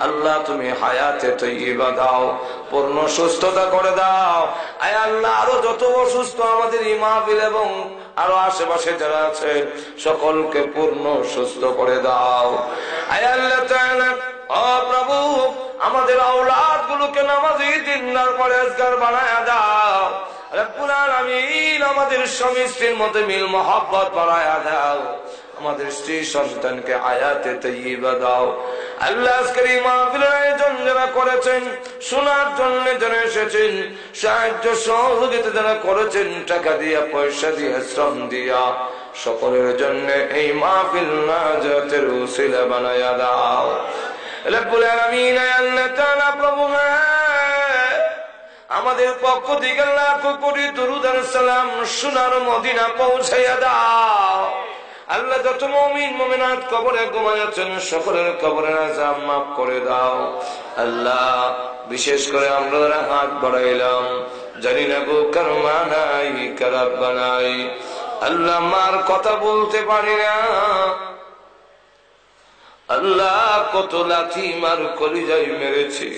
আল্লাহ তুমি হায়াতে তৈয়বা দাও, পূর্ণ সুস্থতা করে দাও। আয় আল্লাহ আরো যত অসুস্থ আমাদের এই মাহফিল এবং আরো আশেপাশে যারা আছে সকলকে পূর্ণ সুস্থ করে দাও। আয় আল্লাহ তাআলা ও প্রভু আমাদের আওলাদ গুলোকে নামাজি দিনদার পরেজগার বানায়া দাও। রব্বুল আলামিন আমাদের স্বামী স্ত্রীর মধ্যে মিল মহব্বত বাড়ায়া দাও, আমাদের স্ত্রী সন্তানকে হায়াতে তৈয়বা দাও। আল্লাহ আজকের এই মাহফিলের আয়োজন যারা করেছেন, শোনার জন্য যারা এসেছেন, সাহায্য সহযোগিতা যারা করেছেন, টাকা দিয়া পয়সা দিয়া শ্রম দিয়া, সকলের জন্য এই মাহফিল নাজাতের উসিলা বানায়া দাও। রব্বুল আলামিন আল্লাহ তাআলা প্রভু আমাদের পক্ষ থেকে লাখ কোটি দরুদ আর সালাম সোনার মদিনা পৌঁছাইয়া দাও। আল্লাহ যত মুমিন মুমিনাত কবরে ঘুমাচ্ছেন সকলের কবরের আযাব মাফ করে দাও। আল্লাহ বিশেষ করে আমরা যারা হাত বাড়াইলাম জানি না গো কার মা নাই কার আব্বা নাই, আল্লাহ মার কথা বলতে পারি না, আল্লাহ কত লাথি মার কলিজায় মেরেছি,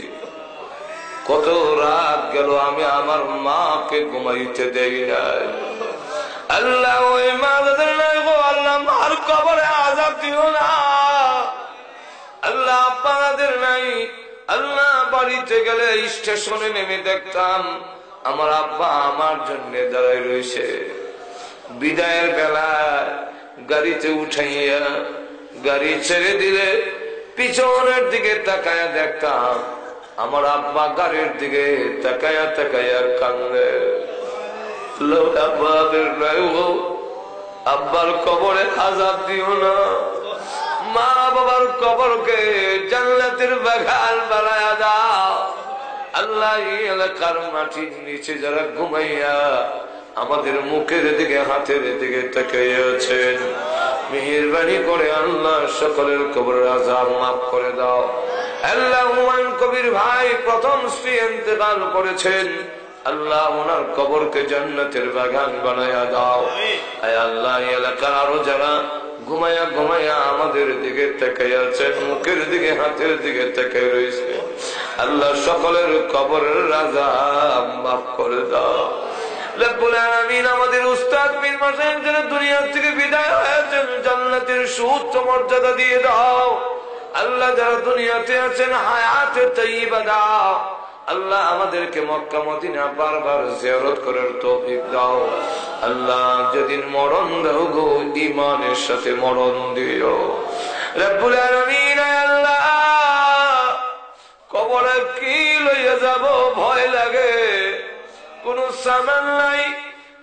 কত রাত গেল আমি আমার মাকে ঘুমাইতে দেই নাই। আল্লাহ ওই মা যাদের নাই গো আল্লাহ মার কবরে আযাব দিও না। আল্লাহ আপনাদের নাই, আল্লাহ বাড়িতে গেলে স্টেশনে নেমে দেখতাম আমার আব্বা আমার জন্য দাঁড়াই রয়েছে, বিদায়ের বেলা গাড়িতে উঠাইয়া গাড়ি ছেড়ে দিলে পিছনের দিকে তাকায়া দেখতাম আমার আব্বা গাড়ির দিকে তাকায়া তাকায়া কান্দে। আব্বার কবরে আযাব দিও না, মা বাবার কবরকে জান্নাতের বাগান বানায়া দাও। আল্লাহ এই এলাকার মাটির নিচে যারা ঘুমাইয়া আমাদের মুখের দিকে হাতের দিকে তাকাইয়াছেন, মেহেরবানি করে আল্লাহ সকলের কবরের আযাব মাফ করে দাও। আল্লাহ হুমায়ুন কবির ভাই প্রথম স্ত্রী ইন্তেকাল করেছেন, আল্লাহ ওনার কবরকে জান্নাতের বাগান বানায়া দাও। আয় আল্লাহ এলাকার আরো যারা ঘুমায়া ঘুমায়া আমাদের দিকে তাকাইয়া আছেন, মুখের দিকে হাতের দিকে তাকাই রয়েছে, আল্লাহ সকলের কবরের আযাব মাফ করে দাও। রব্বুল আলামিন আমাদের উস্তাদ পীর মাশায়েখ যারা দুনিয়া থেকে বিদায় হয়েছেন জান্নাতের সুউচ্চ মর্যাদা দিয়ে দাও। আল্লাহ যারা দুনিয়াতে আছেন হায়াতে তৈয়বা দাও। আল্লাহ আমাদেরকে মক্কা মদিনা বারবার জিয়ারত করার তৌফিক দাও। আল্লাহ যেদিন মরণ দাও গো ঈমানের সাথে মরণ দিও। রব্বুল আলামিন আল্লাহ কবরে কি লইয়া যাব ভয় লাগে, কোন সামান নাই।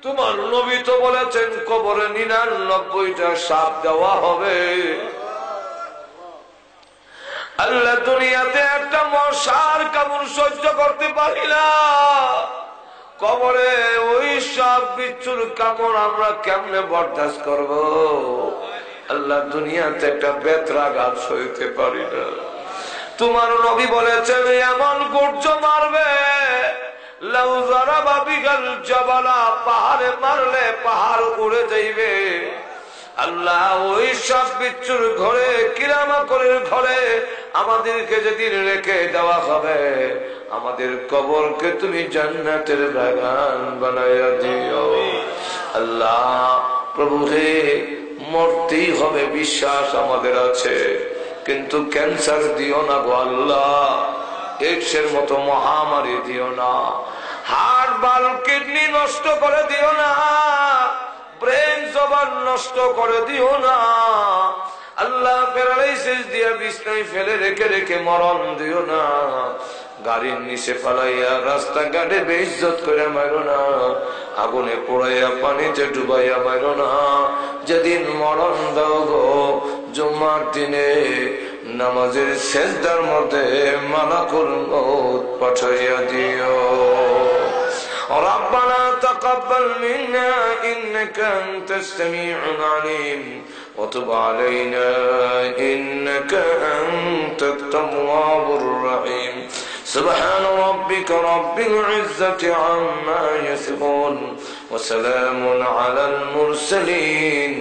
তোমার নবী তো বলেছেন কবরে 99টা সাপ দেওয়া হবে। আল্লাহ দুনিয়াতে একটা মশার কামড় সহ্য করতে পারি না, কবরে ওই সাপ বিচ্ছুর কামড় আমরা কেমনে বরদাস্ত করব। আল্লাহ দুনিয়াতে একটা বেত্রাঘাত সইতে পারি না। তোমার নবী বলেছেন এমন গর্জ মারবে লাউ যারাবা বিগাল জাবালা, পাহাড়ে মারলে পাহাড় উড়ে যাইবে। আল্লাহ ওই সব বিচ্ছুর ঘরে কিরামাকরের ঘরে আমাদেরকে যেদিন রেখে দেওয়া হবে, আমাদের কবরকে তুমি জান্নাতের বাগান বানাইয়া দিও। আল্লাহ প্রভু হে, মরতেই হবে বিশ্বাস আমাদের আছে, কিন্তু ক্যান্সার দিও না গো আল্লাহ, এইডসের মতো মহামারী দিও না, হার্ট বাল্ব কিডনি নষ্ট করে দিও না, প্রেম জবান নষ্ট করে দিও না আল্লাহ। প্যারালাইসিস দিয়া বিছনায় ফেলে রেখে রেখে মরণ দিও না। গাড়ির নিচে ফালাইয়া রাস্তাঘাটে বেইজ্জত করে মারো না। আগুনে পোড়াইয়া পানিতে ডুবাইয়া মারো না। যেদিন মরণ দাও গো জুম্মার দিনে নামাজের সেজদার মধ্যে মালাকুল মউত পাঠাইয়া দিও। ربنا تقبل منا إنك أنت السميع العليم وتب علينا إنك أنت التواب الرحيم سبحان ربك رب العزة عما يصفون وسلام على المرسلين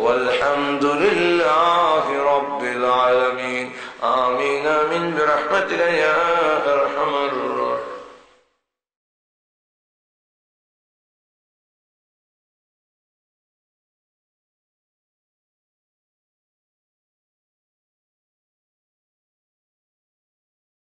والحمد لله رب العالمين آمين آمين برحمتك يا أرحم الراحمين.